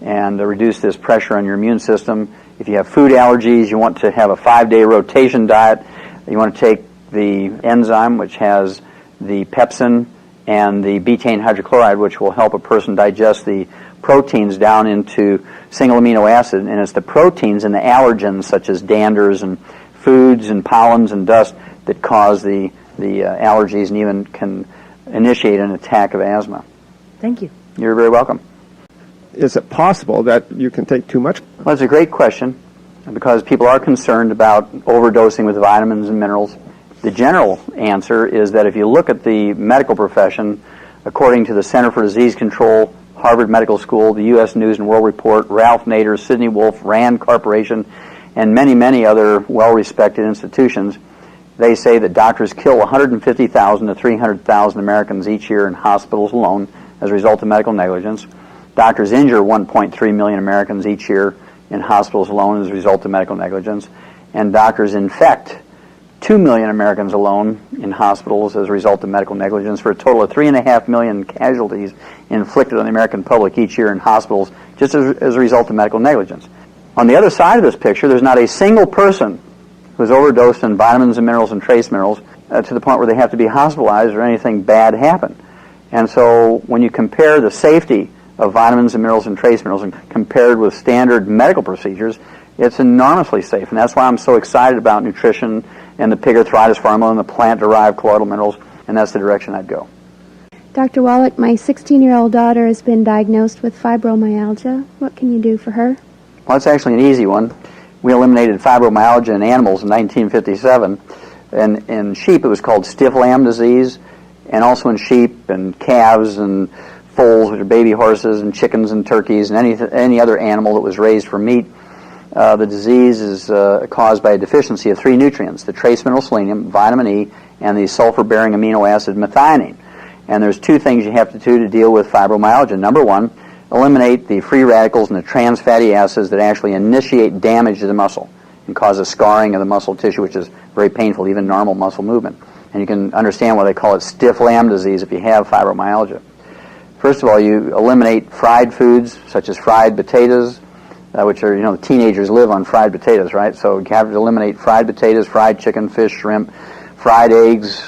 A: and reduce this pressure on your immune system. If you have food allergies, you want to have a 5-day rotation diet. You want to take the enzyme, which has the pepsin and the betaine hydrochloride, which will help a person digest the proteins down into single amino acid, and it's the proteins and the allergens such as danders and foods and pollens and dust that cause the allergies and even can initiate an attack of asthma.
G: Thank you.
A: You're very welcome.
H: Is it possible that you can take too much?
A: Well, it's a great question, because people are concerned about overdosing with vitamins and minerals. The general answer is that if you look at the medical profession, according to the Center for Disease Control, Harvard Medical School, the U.S. News and World Report, Ralph Nader, Sidney Wolf, Rand Corporation, and many, many other well-respected institutions, they say that doctors kill 150,000 to 300,000 Americans each year in hospitals alone as a result of medical negligence. Doctors injure 1.3 million Americans each year in hospitals alone as a result of medical negligence. And doctors infect 2 million Americans alone in hospitals as a result of medical negligence, for a total of 3.5 million casualties inflicted on the American public each year in hospitals just as a result of medical negligence. On the other side of this picture, there's not a single person who's overdosed in vitamins and minerals and trace minerals to the point where they have to be hospitalized or anything bad happen. And so when you compare the safety of vitamins and minerals and trace minerals and compared with standard medical procedures, it's enormously safe. And that's why I'm so excited about nutrition and the pig arthritis formula and the plant-derived colloidal minerals, and that's the direction I'd go.
I: Dr. Wallach, my 16-year-old daughter has been diagnosed with fibromyalgia. What can you do for her?
A: Well, it's actually an easy one. We eliminated fibromyalgia in animals in 1957. And in sheep, it was called stiff lamb disease, and also in sheep and calves and foals, which are baby horses, and chickens and turkeys, and any other animal that was raised for meat. The disease is caused by a deficiency of 3 nutrients: the trace mineral selenium, vitamin E, and the sulfur-bearing amino acid methionine. And there's 2 things you have to do to deal with fibromyalgia. Number 1, eliminate the free radicals and the trans fatty acids that actually initiate damage to the muscle and cause a scarring of the muscle tissue, which is very painful, even normal muscle movement. And you can understand why they call it stiff lamb disease if you have fibromyalgia. First of all, you eliminate fried foods such as fried potatoes, which are, teenagers live on fried potatoes, right? So you have to eliminate fried potatoes, fried chicken, fish, shrimp, fried eggs,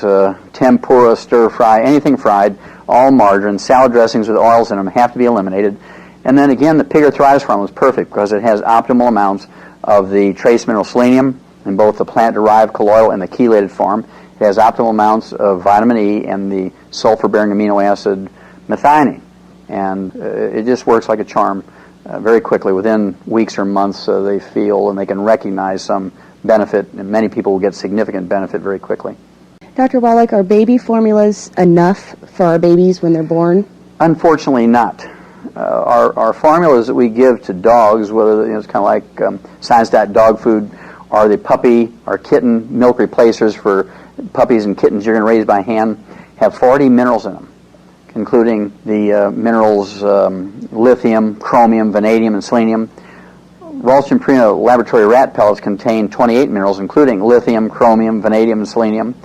A: tempura, stir fry, anything fried, all margarine, salad dressings with oils in them have to be eliminated. And then again, the pig arthritis formula is perfect because it has optimal amounts of the trace mineral selenium in both the plant-derived colloidal and the chelated form. It has optimal amounts of vitamin E and the sulfur-bearing amino acid methionine. And it just works like a charm very quickly. Within weeks or months, they feel and they can recognize some benefit, and many people will get significant benefit very quickly.
I: Dr. Wallach, are baby formulas enough for our babies when they're born?
A: Unfortunately not. Our formulas that we give to dogs, whether it's kind of like science-stat dog food, or the puppy or kitten milk replacers for puppies and kittens you're going to raise by hand, have 40 minerals in them, including the minerals lithium, chromium, vanadium, and selenium. Ralston Purina laboratory rat pellets contain 28 minerals, including lithium, chromium, vanadium, and selenium.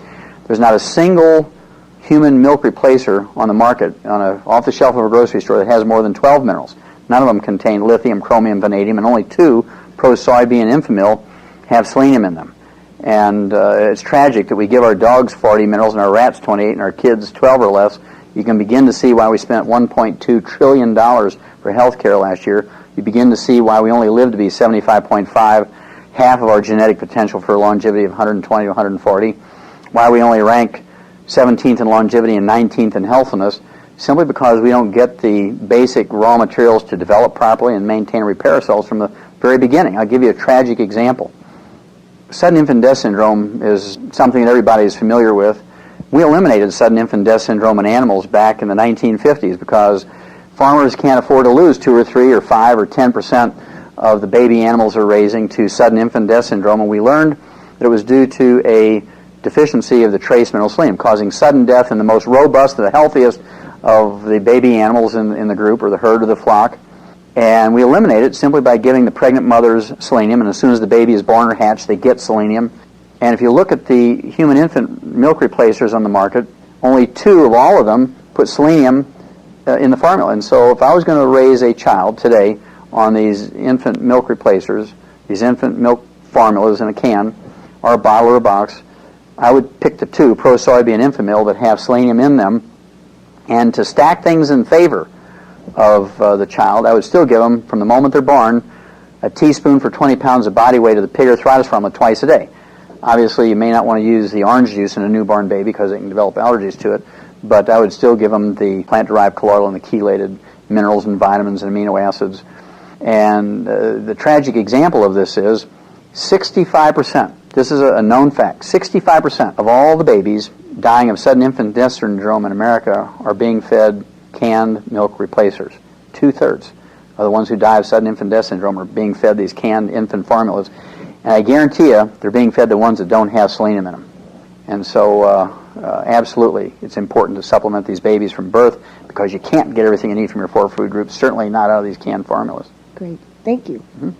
A: There's not a single human milk replacer on the market, off the shelf of a grocery store, that has more than 12 minerals. None of them contain lithium, chromium, vanadium, and only 2, Pro-Soybean and Infamil, have selenium in them. And it's tragic that we give our dogs 40 minerals and our rats 28 and our kids 12 or less. You can begin to see why we spent $1.2 trillion for health care last year. You begin to see why we only live to be 75.5, half of our genetic potential for longevity of 120 to 140, why we only rank 17th in longevity and 19th in healthiness, simply because we don't get the basic raw materials to develop properly and maintain and repair ourselves from the very beginning. I'll give you a tragic example. Sudden infant death syndrome is something that everybody is familiar with. We eliminated sudden infant death syndrome in animals back in the 1950s because farmers can't afford to lose 2 or 3 or 5 or 10% of the baby animals they're raising to sudden infant death syndrome, and we learned that it was due to a deficiency of the trace mineral selenium, causing sudden death in the most robust, the healthiest of the baby animals in the group or the herd or the flock. And we eliminate it simply by giving the pregnant mothers selenium, and as soon as the baby is born or hatched, they get selenium. And if you look at the human infant milk replacers on the market, only 2 of all of them put selenium in the formula. And so if I was going to raise a child today on these infant milk replacers, these infant milk formulas in a can or a bottle or a box, I would pick the 2, Pro-Soybean and Infamil, that have selenium in them. And to stack things in favor of the child, I would still give them, from the moment they're born, a teaspoon for 20 pounds of body weight of the pig arthritis formula twice a day. Obviously, you may not want to use the orange juice in a newborn baby because they can develop allergies to it, but I would still give them the plant-derived colloidal and the chelated minerals and vitamins and amino acids. And the tragic example of this is 65%. This is a known fact. 65% of all the babies dying of sudden infant death syndrome in America are being fed canned milk replacers. 2/3 of the ones who die of sudden infant death syndrome are being fed these canned infant formulas. And I guarantee you, they're being fed the ones that don't have selenium in them. And so, absolutely, it's important to supplement these babies from birth because you can't get everything you need from your 4 food groups, certainly not out of these canned formulas.
I: Great. Thank you.
A: Mm-hmm.